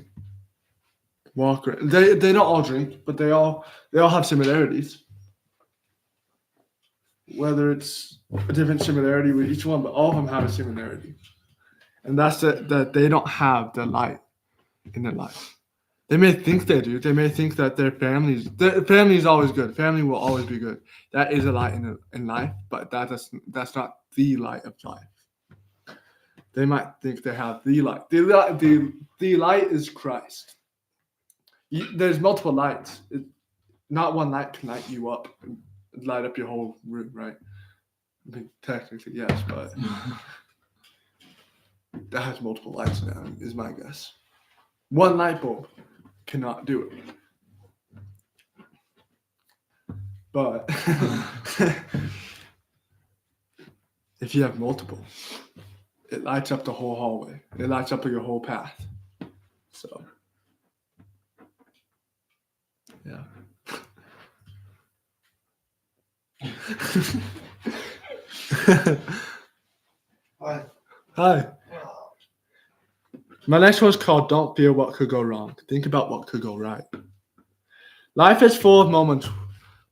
S2: walk around. They don't all drink, but they all have similarities. Whether it's a different similarity with each one, but all of them have a similarity. And that's that they don't have the light in their life. They may think they do. They may think that their family is always good. Family will always be good. That is a light in life, but that's not the light of life. They might think they have the light. The light is Christ. There's multiple lights. Not one light can light you up and light up your whole room, right? I mean, technically, yes, but that has multiple lights now, is my guess. One light bulb cannot do it. But if you have multiple, it lights up the whole hallway. It lights up your whole path. So, yeah.
S1: What?
S2: Hi.
S1: Oh.
S2: My next one's called Don't Fear What Could Go Wrong. Think about what could go right. Life is full of moments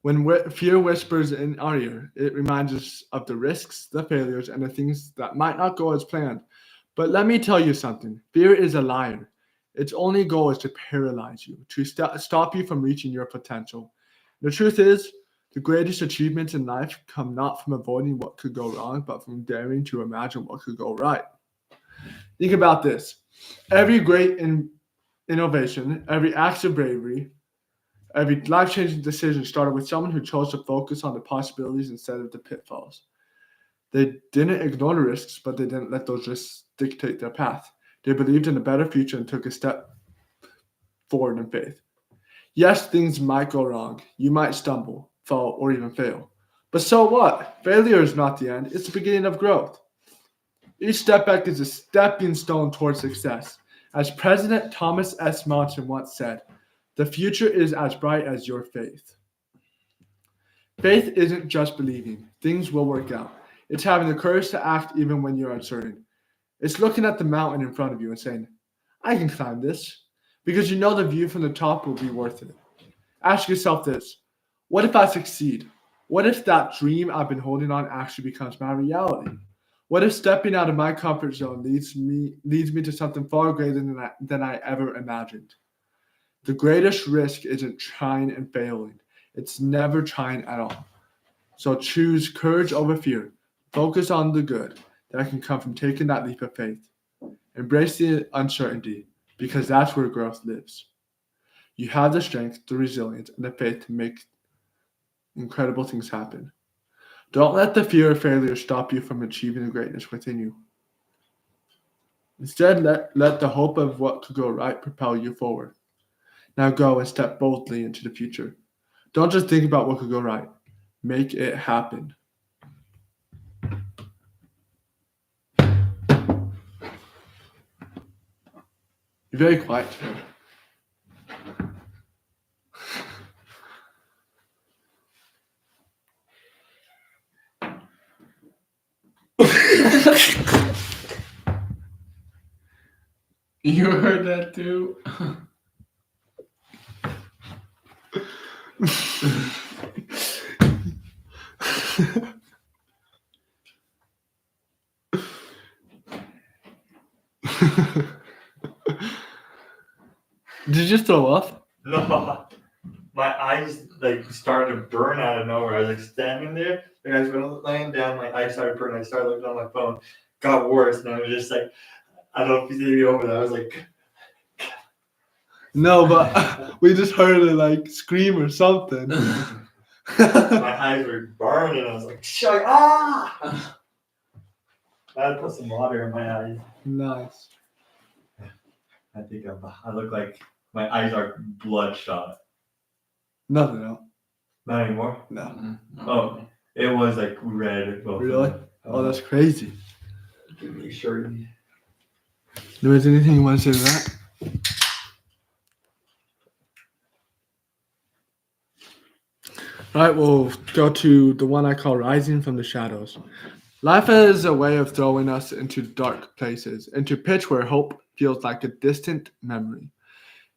S2: when fear whispers in our ear. It reminds us of the risks, the failures, and the things that might not go as planned. But let me tell you something. Fear is a liar. Its only goal is to paralyze you, to stop you from reaching your potential. The truth is, the greatest achievements in life come not from avoiding what could go wrong, but from daring to imagine what could go right. Think about this. Every great innovation, every act of bravery, every life-changing decision started with someone who chose to focus on the possibilities instead of the pitfalls. They didn't ignore the risks, but they didn't let those risks dictate their path. They believed in a better future and took a step forward in faith. Yes, things might go wrong. You might stumble, fall, or even fail. But so what? Failure is not the end. It's the beginning of growth. Each step back is a stepping stone towards success. As President Thomas S. Monson once said, the future is as bright as your faith. Faith isn't just believing. Things will work out. It's having the courage to act even when you're uncertain. It's looking at the mountain in front of you and saying, I can climb this, because you know the view from the top will be worth it. Ask yourself this, what if I succeed? What if that dream I've been holding on actually becomes my reality? What if stepping out of my comfort zone leads me to something far greater than I ever imagined? The greatest risk isn't trying and failing. It's never trying at all. So choose courage over fear. Focus on the good that can come from taking that leap of faith. Embrace the uncertainty, because that's where growth lives. You have the strength, the resilience, and the faith to make incredible things happen. Don't let the fear of failure stop you from achieving the greatness within you. Instead, let the hope of what could go right propel you forward. Now go and step boldly into the future. Don't just think about what could go right. Make it happen. You're very quiet today.
S3: You heard that too?
S2: Did you just throw up?
S1: No, my eyes like started to burn out of nowhere. I was like standing there, and I was laying down. My eyes started burning. I started looking on my phone. Got worse, and I was just like, I don't know if you see me over there. I was like,
S2: No, but we just heard it like scream or something.
S1: my eyes were burning. I was like, shut ah! I had to put some water in my eyes.
S2: Nice.
S1: I think I look like my eyes are bloodshot.
S2: Nothing else.
S1: Not anymore.
S2: No.
S1: Oh, it was like red. Both of
S2: Really?
S1: them.
S2: Oh, that's crazy.
S1: Give me a shirt.
S2: Is anything you want to say to that? All right, we'll go to the one I call Rising from the Shadows. Life is a way of throwing us into dark places, into pitch where hope feels like a distant memory,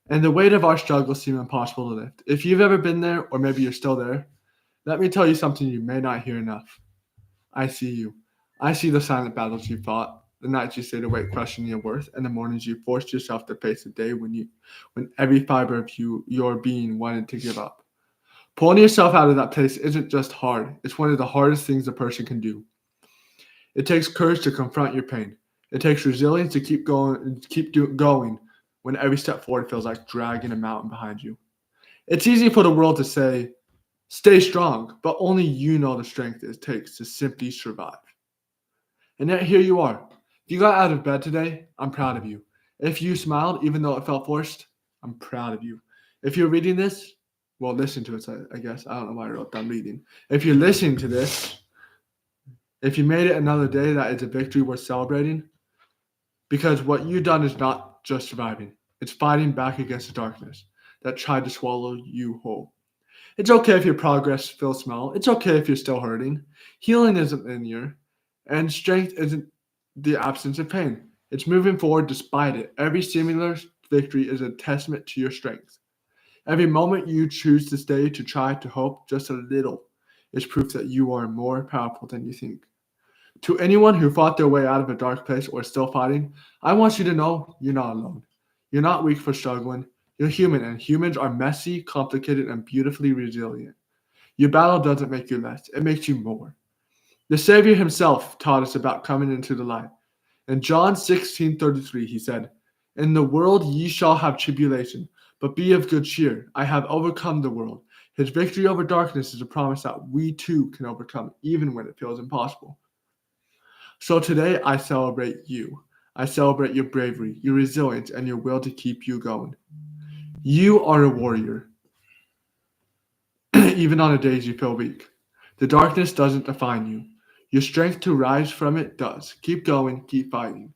S2: and the weight of our struggles seem impossible to lift. If you've ever been there, or maybe you're still there, let me tell you something you may not hear enough. I see you. I see the silent battles you fought, the nights you stayed awake questioning your worth, and the mornings you forced yourself to face the day when every fiber of your being wanted to give up. Pulling yourself out of that place isn't just hard. It's one of the hardest things a person can do. It takes courage to confront your pain. It takes resilience to keep going when every step forward feels like dragging a mountain behind you. It's easy for the world to say, stay strong, but only you know the strength it takes to simply survive. And yet here you are. If you got out of bed today, I'm proud of you. If you smiled, even though it felt forced, I'm proud of you. If you're reading this, well, listen to it, I guess. I don't know why I wrote down reading. If you're listening to this, if you made it another day, that is a victory worth celebrating. Because what you've done is not just surviving. It's fighting back against the darkness that tried to swallow you whole. It's okay if your progress feels small. It's okay if you're still hurting. Healing isn't linear, and strength isn't the absence of pain. It's moving forward despite it. Every similar victory is a testament to your strength. Every moment you choose to stay, to try, to hope just a little, is proof that you are more powerful than you think. To anyone who fought their way out of a dark place or is still fighting, I want you to know you're not alone. You're not weak for struggling. You're human, and humans are messy, complicated, and beautifully resilient. Your battle doesn't make you less, it makes you more. The Savior himself taught us about coming into the light. In John 16:33, he said, "In the world ye shall have tribulation, but be of good cheer. I have overcome the world." His victory over darkness is a promise that we too can overcome, even when it feels impossible. So today I celebrate you. I celebrate your bravery, your resilience, and your will to keep you going. You are a warrior, even on the days you feel weak. The darkness doesn't define you. Your strength to rise from it does. Keep going, keep fighting.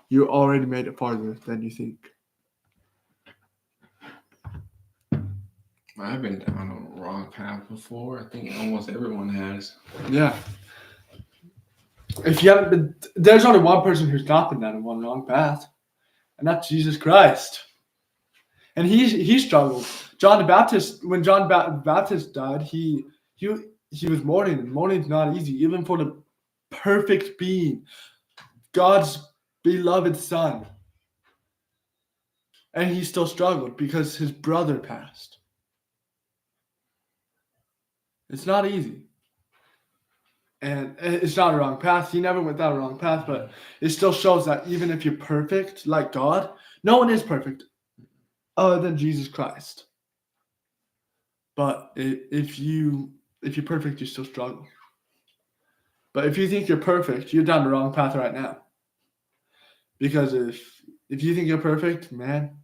S2: You already made it farther than you think.
S3: I've been down on the wrong path before. I think almost everyone has.
S2: Yeah. If you haven't been, there's only one person who's not been down one wrong path, and that's Jesus Christ. And he struggled. John the Baptist, when John Baptist died, he was mourning, and mourning's not easy, even for the perfect being, God's beloved son. And he still struggled because his brother passed. It's not easy. And it's not a wrong path. He never went down a wrong path, but it still shows that even if you're perfect, like God, no one is perfect other than Jesus Christ. But if you're perfect, you still struggle. But if you think you're perfect, you're down the wrong path right now. Because if you think you're perfect, man,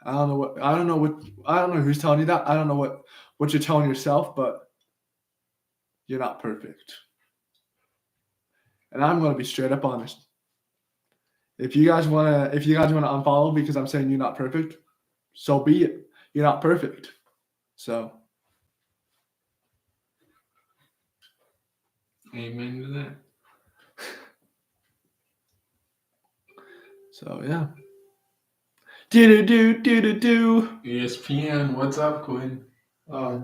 S2: I don't know who's telling you that. I don't know what you're telling yourself, but you're not perfect. And I'm going to be straight up honest. If you guys want to unfollow because I'm saying you're not perfect, so be it. You're not perfect. So
S3: Amen to that.
S2: So yeah. Do.
S3: ESPN, what's up, Quinn?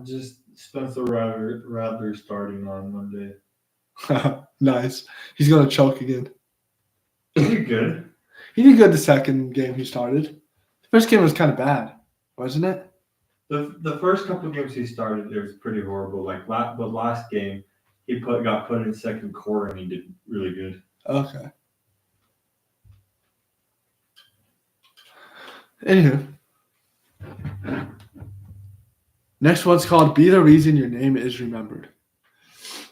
S1: Just Spencer Rattler starting on Monday.
S2: Nice. He's gonna choke again.
S1: Is he good?
S2: He did good the second game he started. The first game was kind of bad, wasn't it?
S1: The first couple of games he started, it was pretty horrible. Like the last game, he got put in second quarter and he did really good.
S2: Okay. Anywho. Next one's called Be the Reason Your Name is Remembered.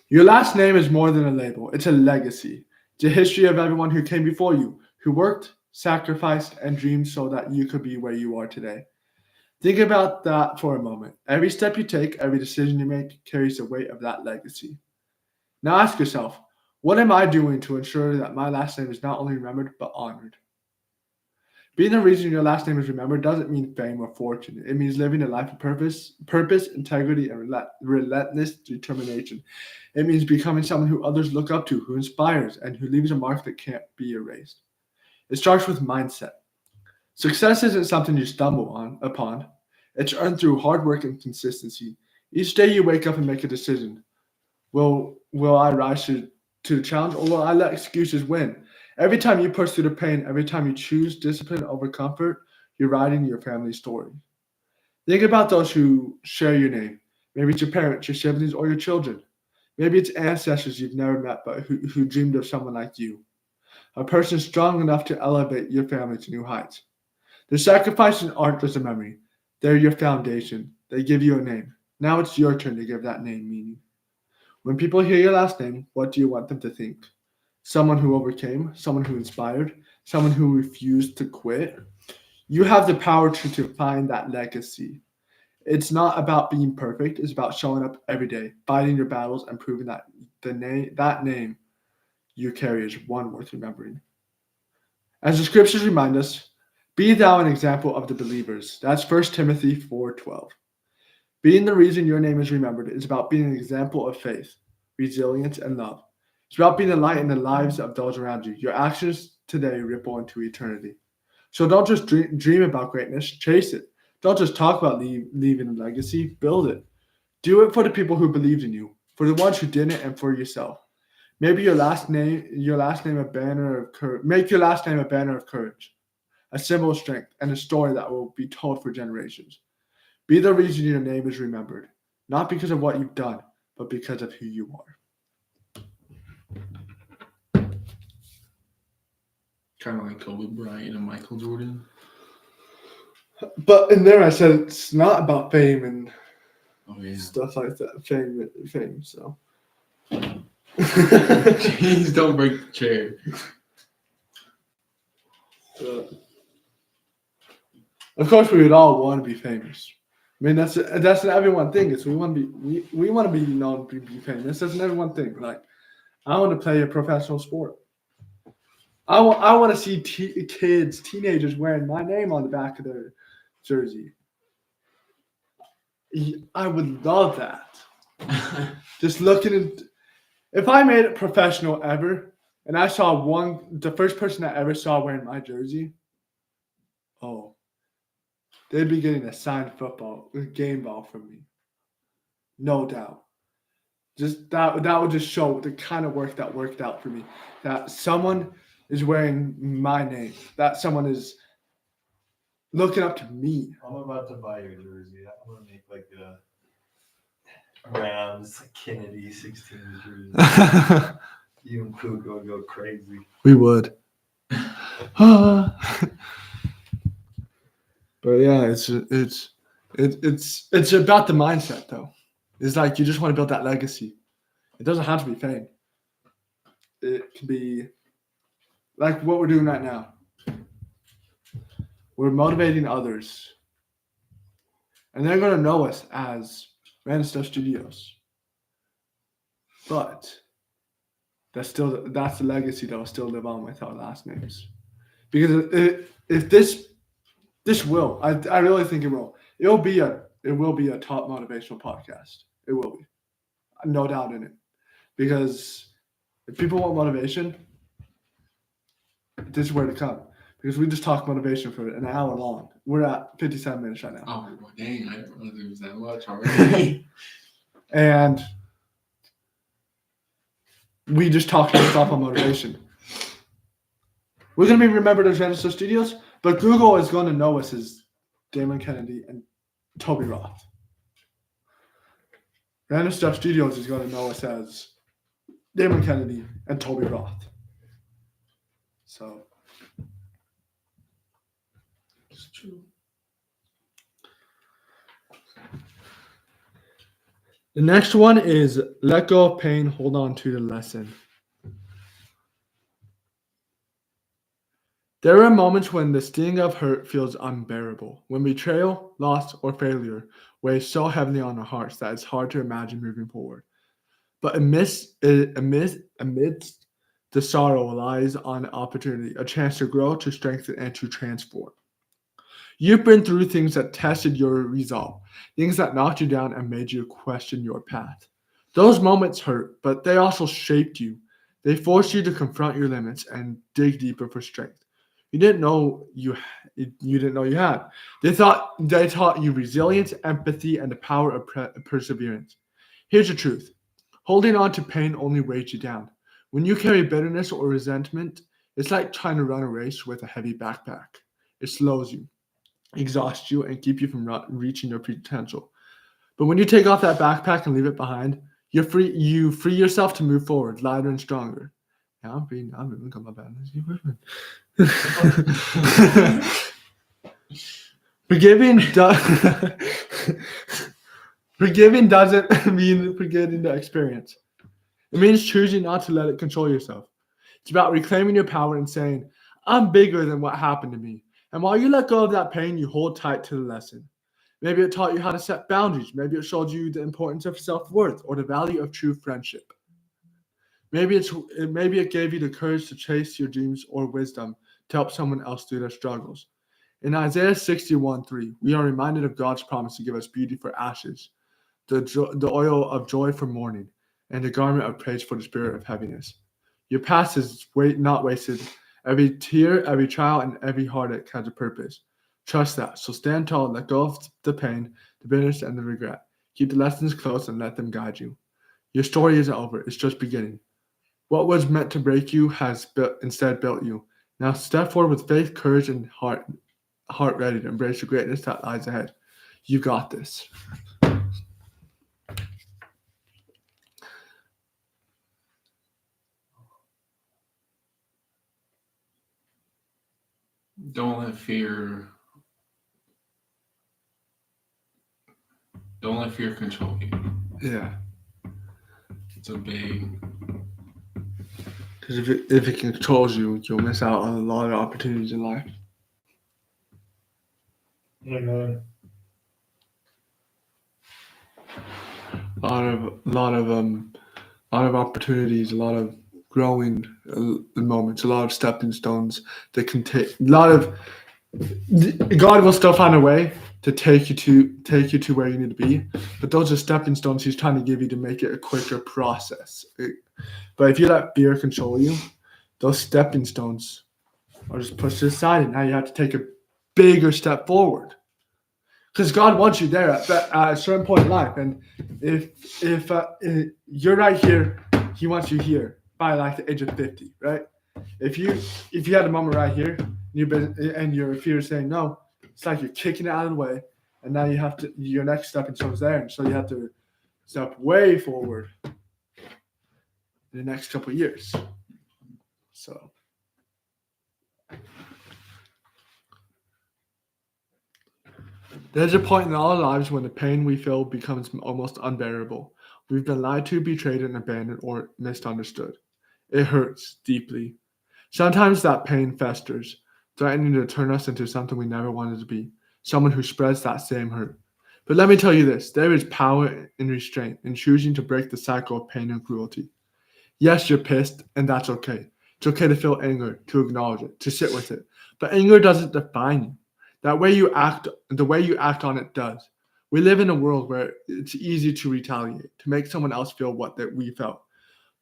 S2: Your last name is more than a label. It's a legacy. It's a history of everyone who came before you, who worked, sacrificed, and dreamed so that you could be where you are today. Think about that for a moment. Every step you take, every decision you make carries the weight of that legacy. Now ask yourself, what am I doing to ensure that my last name is not only remembered, but honored? Being the reason your last name is remembered doesn't mean fame or fortune. It means living a life of purpose, integrity, and relentless determination. It means becoming someone who others look up to, who inspires, and who leaves a mark that can't be erased. It starts with mindset. Success isn't something you stumble upon. It's earned through hard work and consistency. Each day you wake up and make a decision. Will I rise to the challenge, or will I let excuses win? Every time you push through the pain, every time you choose discipline over comfort, you're writing your family story. Think about those who share your name. Maybe it's your parents, your siblings, or your children. Maybe it's ancestors you've never met, but who dreamed of someone like you. A person strong enough to elevate your family to new heights. Their sacrifices aren't just a memory. They're your foundation. They give you a name. Now it's your turn to give that name meaning. When people hear your last name, what do you want them to think? Someone who overcame, someone who inspired, someone who refused to quit. You have the power to find that legacy. It's not about being perfect. It's about showing up every day, fighting your battles, and proving that that name you carry is one worth remembering. As the scriptures remind us, be thou an example of the believers. That's 1 Timothy 4:12. Being the reason your name is remembered is about being an example of faith, resilience, and love. It's about being a light in the lives of those around you. Your actions today ripple into eternity. So don't just dream about greatness, chase it. Don't just talk about leaving a legacy, build it. Do it for the people who believed in you, for the ones who didn't, and for yourself. Maybe your last name a banner of courage. Make your last name a banner of courage, a symbol of strength, and a story that will be told for generations. Be the reason your name is remembered, not because of what you've done, but because of who you are.
S3: Kind of like Kobe Bryant and Michael Jordan.
S2: But in there, I said it's not about fame and stuff like that. Fame. So.
S3: Jeez, don't break the chair.
S2: Of course, we would all want to be famous. I mean, that's an everyone thing. Is we want to be known to be famous. That's an everyone thing. Like, I want to play a professional sport. I want to see teenagers wearing my name on the back of their jersey. I would love that. Just looking at, if I made it professional ever, and I saw the first person I ever saw wearing my jersey, they'd be getting a signed game ball from me. No doubt. Just that would just show the kind of work that worked out for me. That someone is wearing my name. That someone is looking up to me.
S1: I'm about to buy your jersey. I'm gonna make like a Rams Kennedy 16 jersey. You and Puka would go crazy.
S2: We would. But yeah, it's about the mindset though. It's like you just want to build that legacy. It doesn't have to be fame. It can be like what we're doing right now. We're motivating others. And they're going to know us as Random Stuff Studios. But that's the legacy that will still live on with our last names. Because if this will, I really think it will. It will be a top motivational podcast. It will be. No doubt in it. Because if people want motivation, this is where to come. Because we just talk motivation for an hour long. We're at 57 minutes right now.
S3: Oh, well, dang. I didn't realize it was that much already.
S2: And we just talked about motivation. We're going to be remembered as Random Stuff Studios, but Google is going to know us as Damon Kennedy and Toby Roth. Random Stuff Studios is going to know us as Damon Kennedy and Toby Roth. So.
S3: It's true.
S2: The next one is let go of pain, hold on to the lesson. There are moments when the sting of hurt feels unbearable, when betrayal, loss, or failure weighs so heavily on our hearts that it's hard to imagine moving forward. But amidst the sorrow lies an opportunity, a chance to grow, to strengthen, and to transform. You've been through things that tested your resolve, things that knocked you down and made you question your path. Those moments hurt, but they also shaped you. They forced you to confront your limits and dig deeper for strength. You didn't know you had. They taught you resilience, empathy, and the power of perseverance. Here's the truth. Holding on to pain only weighs you down. When you carry bitterness or resentment, it's like trying to run a race with a heavy backpack. It slows you, exhausts you, and keeps you from reaching your potential. But when you take off that backpack and leave it behind, you free yourself to move forward, lighter and stronger. Yeah, I'm moving, got my balance. Forgiving doesn't mean forgetting the experience. It means choosing not to let it control yourself. It's about reclaiming your power and saying, I'm bigger than what happened to me. And while you let go of that pain, you hold tight to the lesson. Maybe it taught you how to set boundaries. Maybe it showed you the importance of self-worth or the value of true friendship. Maybe it gave you the courage to chase your dreams or wisdom to help someone else through their struggles. In Isaiah 61:3, we are reminded of God's promise to give us beauty for ashes, the oil of joy for mourning, and a garment of praise for the spirit of heaviness. Your past is not wasted. Every tear, every trial, and every heartache has a purpose. Trust that. So stand tall and let go of the pain, the bitterness, and the regret. Keep the lessons close and let them guide you. Your story isn't over. It's just beginning. What was meant to break you has instead built you. Now step forward with faith, courage, and heart ready to embrace the greatness that lies ahead. You got this.
S3: Don't let fear control you.
S2: Yeah.
S3: It's a big.
S2: Because if it controls you, you'll miss out on a lot of opportunities in life.
S1: Amen.
S2: A lot of opportunities, a lot of growing moments, a lot of stepping stones that can take a lot of. God will still find a way to take you to where you need to be, but those are stepping stones He's trying to give you to make it a quicker process. But if you let fear control you, those stepping stones are just pushed aside, and now you have to take a bigger step forward. Because God wants you there at a certain point in life, and if you're right here, He wants you here by like the age of 50, right? If you had a moment right here, and your fear is saying no, it's like you're kicking it out of the way, and now you have to your next stepping stone's there, and so you have to step way forward in the next couple of years. So. There's a point in our lives when the pain we feel becomes almost unbearable. We've been lied to, betrayed, and abandoned or misunderstood. It hurts deeply. Sometimes that pain festers, threatening to turn us into something we never wanted to be, someone who spreads that same hurt. But let me tell you this, there is power in restraint, in choosing to break the cycle of pain and cruelty. Yes, you're pissed, and that's okay. It's okay to feel anger, to acknowledge it, to sit with it. But anger doesn't define you. The way you act on it does. We live in a world where it's easy to retaliate, to make someone else feel what that we felt.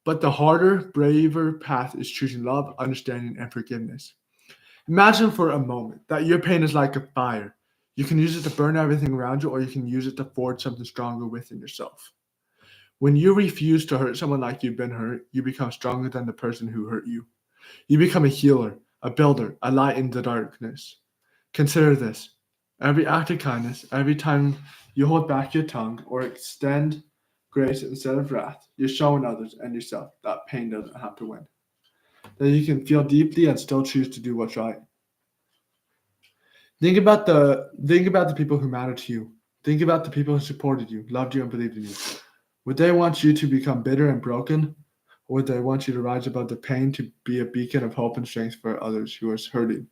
S2: But the harder, braver path is choosing love, understanding, and forgiveness. Imagine for a moment that your pain is like a fire. You can use it to burn everything around you, or you can use it to forge something stronger within yourself. When you refuse to hurt someone like you've been hurt, you become stronger than the person who hurt you. You become a healer, a builder, a light in the darkness. Consider this. Every act of kindness, every time you hold back your tongue or extend grace instead of wrath, you're showing others and yourself that pain doesn't have to win. That you can feel deeply and still choose to do what's right. Think about the people who matter to you. Think about the people who supported you, loved you, and believed in you. Would they want you to become bitter and broken? Or would they want you to rise above the pain to be a beacon of hope and strength for others who are hurting?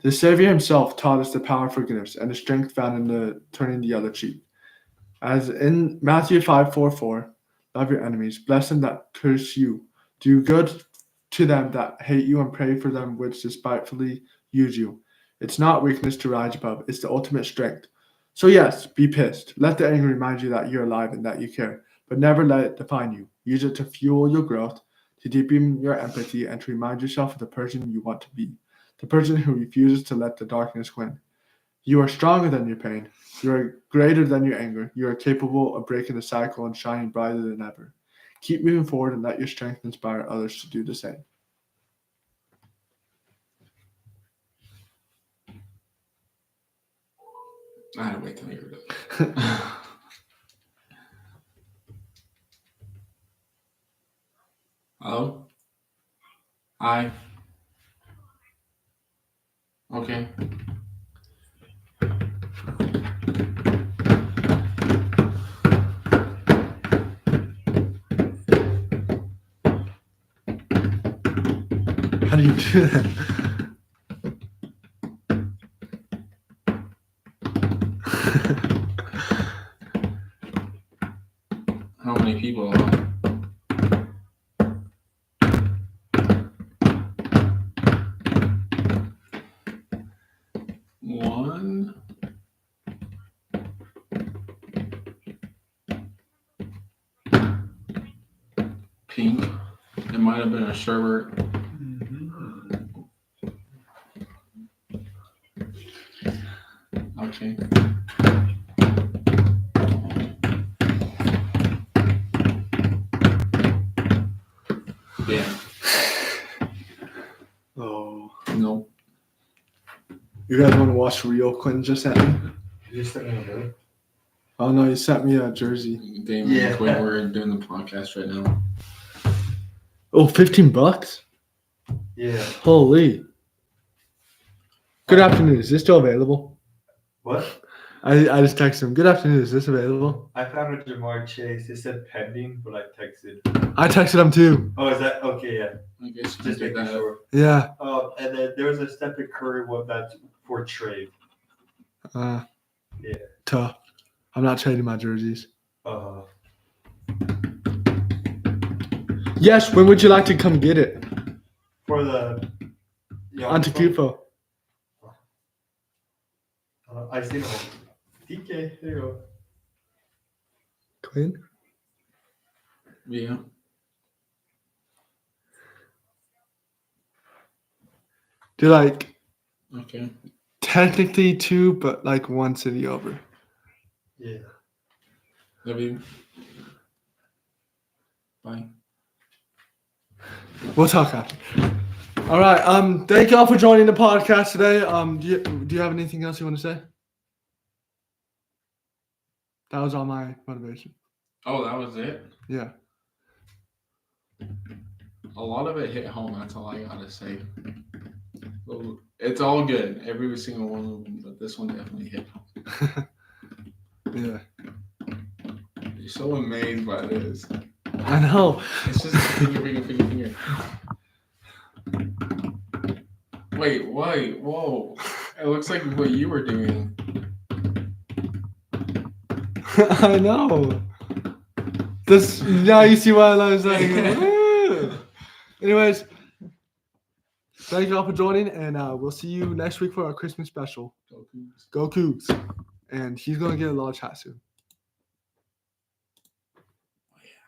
S2: The Savior Himself taught us the power of forgiveness and the strength found in the turning the other cheek. As in Matthew 5:4, love your enemies, bless them that curse you, do good to them that hate you, and pray for them which despitefully use you. It's not weakness to rise above, it's the ultimate strength. So yes, be pissed. Let the anger remind you that you're alive and that you care, but never let it define you. Use it to fuel your growth, to deepen your empathy, and to remind yourself of the person you want to be. The person who refuses to let the darkness win. You are stronger than your pain. You are greater than your anger. You are capable of breaking the cycle and shining brighter than ever. Keep moving forward and let your strength inspire others to do the same.
S3: I had to wait till you were done. Hello? Hi. Okay.
S2: How do you do that?
S3: How many people? One. up in a sherbet. Okay. Yeah.
S2: Oh.
S3: Nope.
S2: You guys want to watch Rio Quinn just sent me?
S1: You just sent me a video.
S2: Oh no, he sent me a jersey.
S3: Damon,
S1: Yeah.
S3: Quinn, we're doing the podcast right now.
S2: Oh, $15?
S1: Yeah.
S2: Holy. Good afternoon. Is this still available?
S1: What?
S2: I just texted him. Good afternoon. Is this available?
S1: I found a Jamar Chase. It said pending, but I texted.
S2: I texted him too.
S1: Oh, is that okay? Yeah.
S3: I guess you
S1: Just
S3: can get
S1: making
S3: that.
S1: sure.
S2: Yeah.
S1: Oh, and then there was a Stephen Curry one that's for trade.
S2: Yeah.
S1: Yeah.
S2: Tough. I'm not trading my jerseys. Yes. When would you like to come get it?
S1: For the
S2: Antetokounmpo.
S1: I see them. DK, there you go.
S2: Quinn.
S3: Yeah.
S2: Do like
S3: Okay.
S2: technically two, but like one city over.
S1: Yeah.
S3: Love you. Bye.
S2: We'll talk after. All right. Thank y'all for joining the podcast today. Do you have anything else you want to say? That was all my motivation.
S3: Oh, that was it?
S2: Yeah.
S3: A lot of it hit home. That's all I gotta say. It's all good. Every single one of them, but this one definitely hit home.
S2: Yeah.
S3: You're so amazed by this.
S2: I know.
S3: It's just finger. Wait, whoa. It looks like what you were doing.
S2: I know. This now you see why I was like. Anyways, thank you all for joining, and we'll see you next week for our Christmas special.
S3: Go Cougs.
S2: Go Cougs! And he's gonna get a lot of chat soon.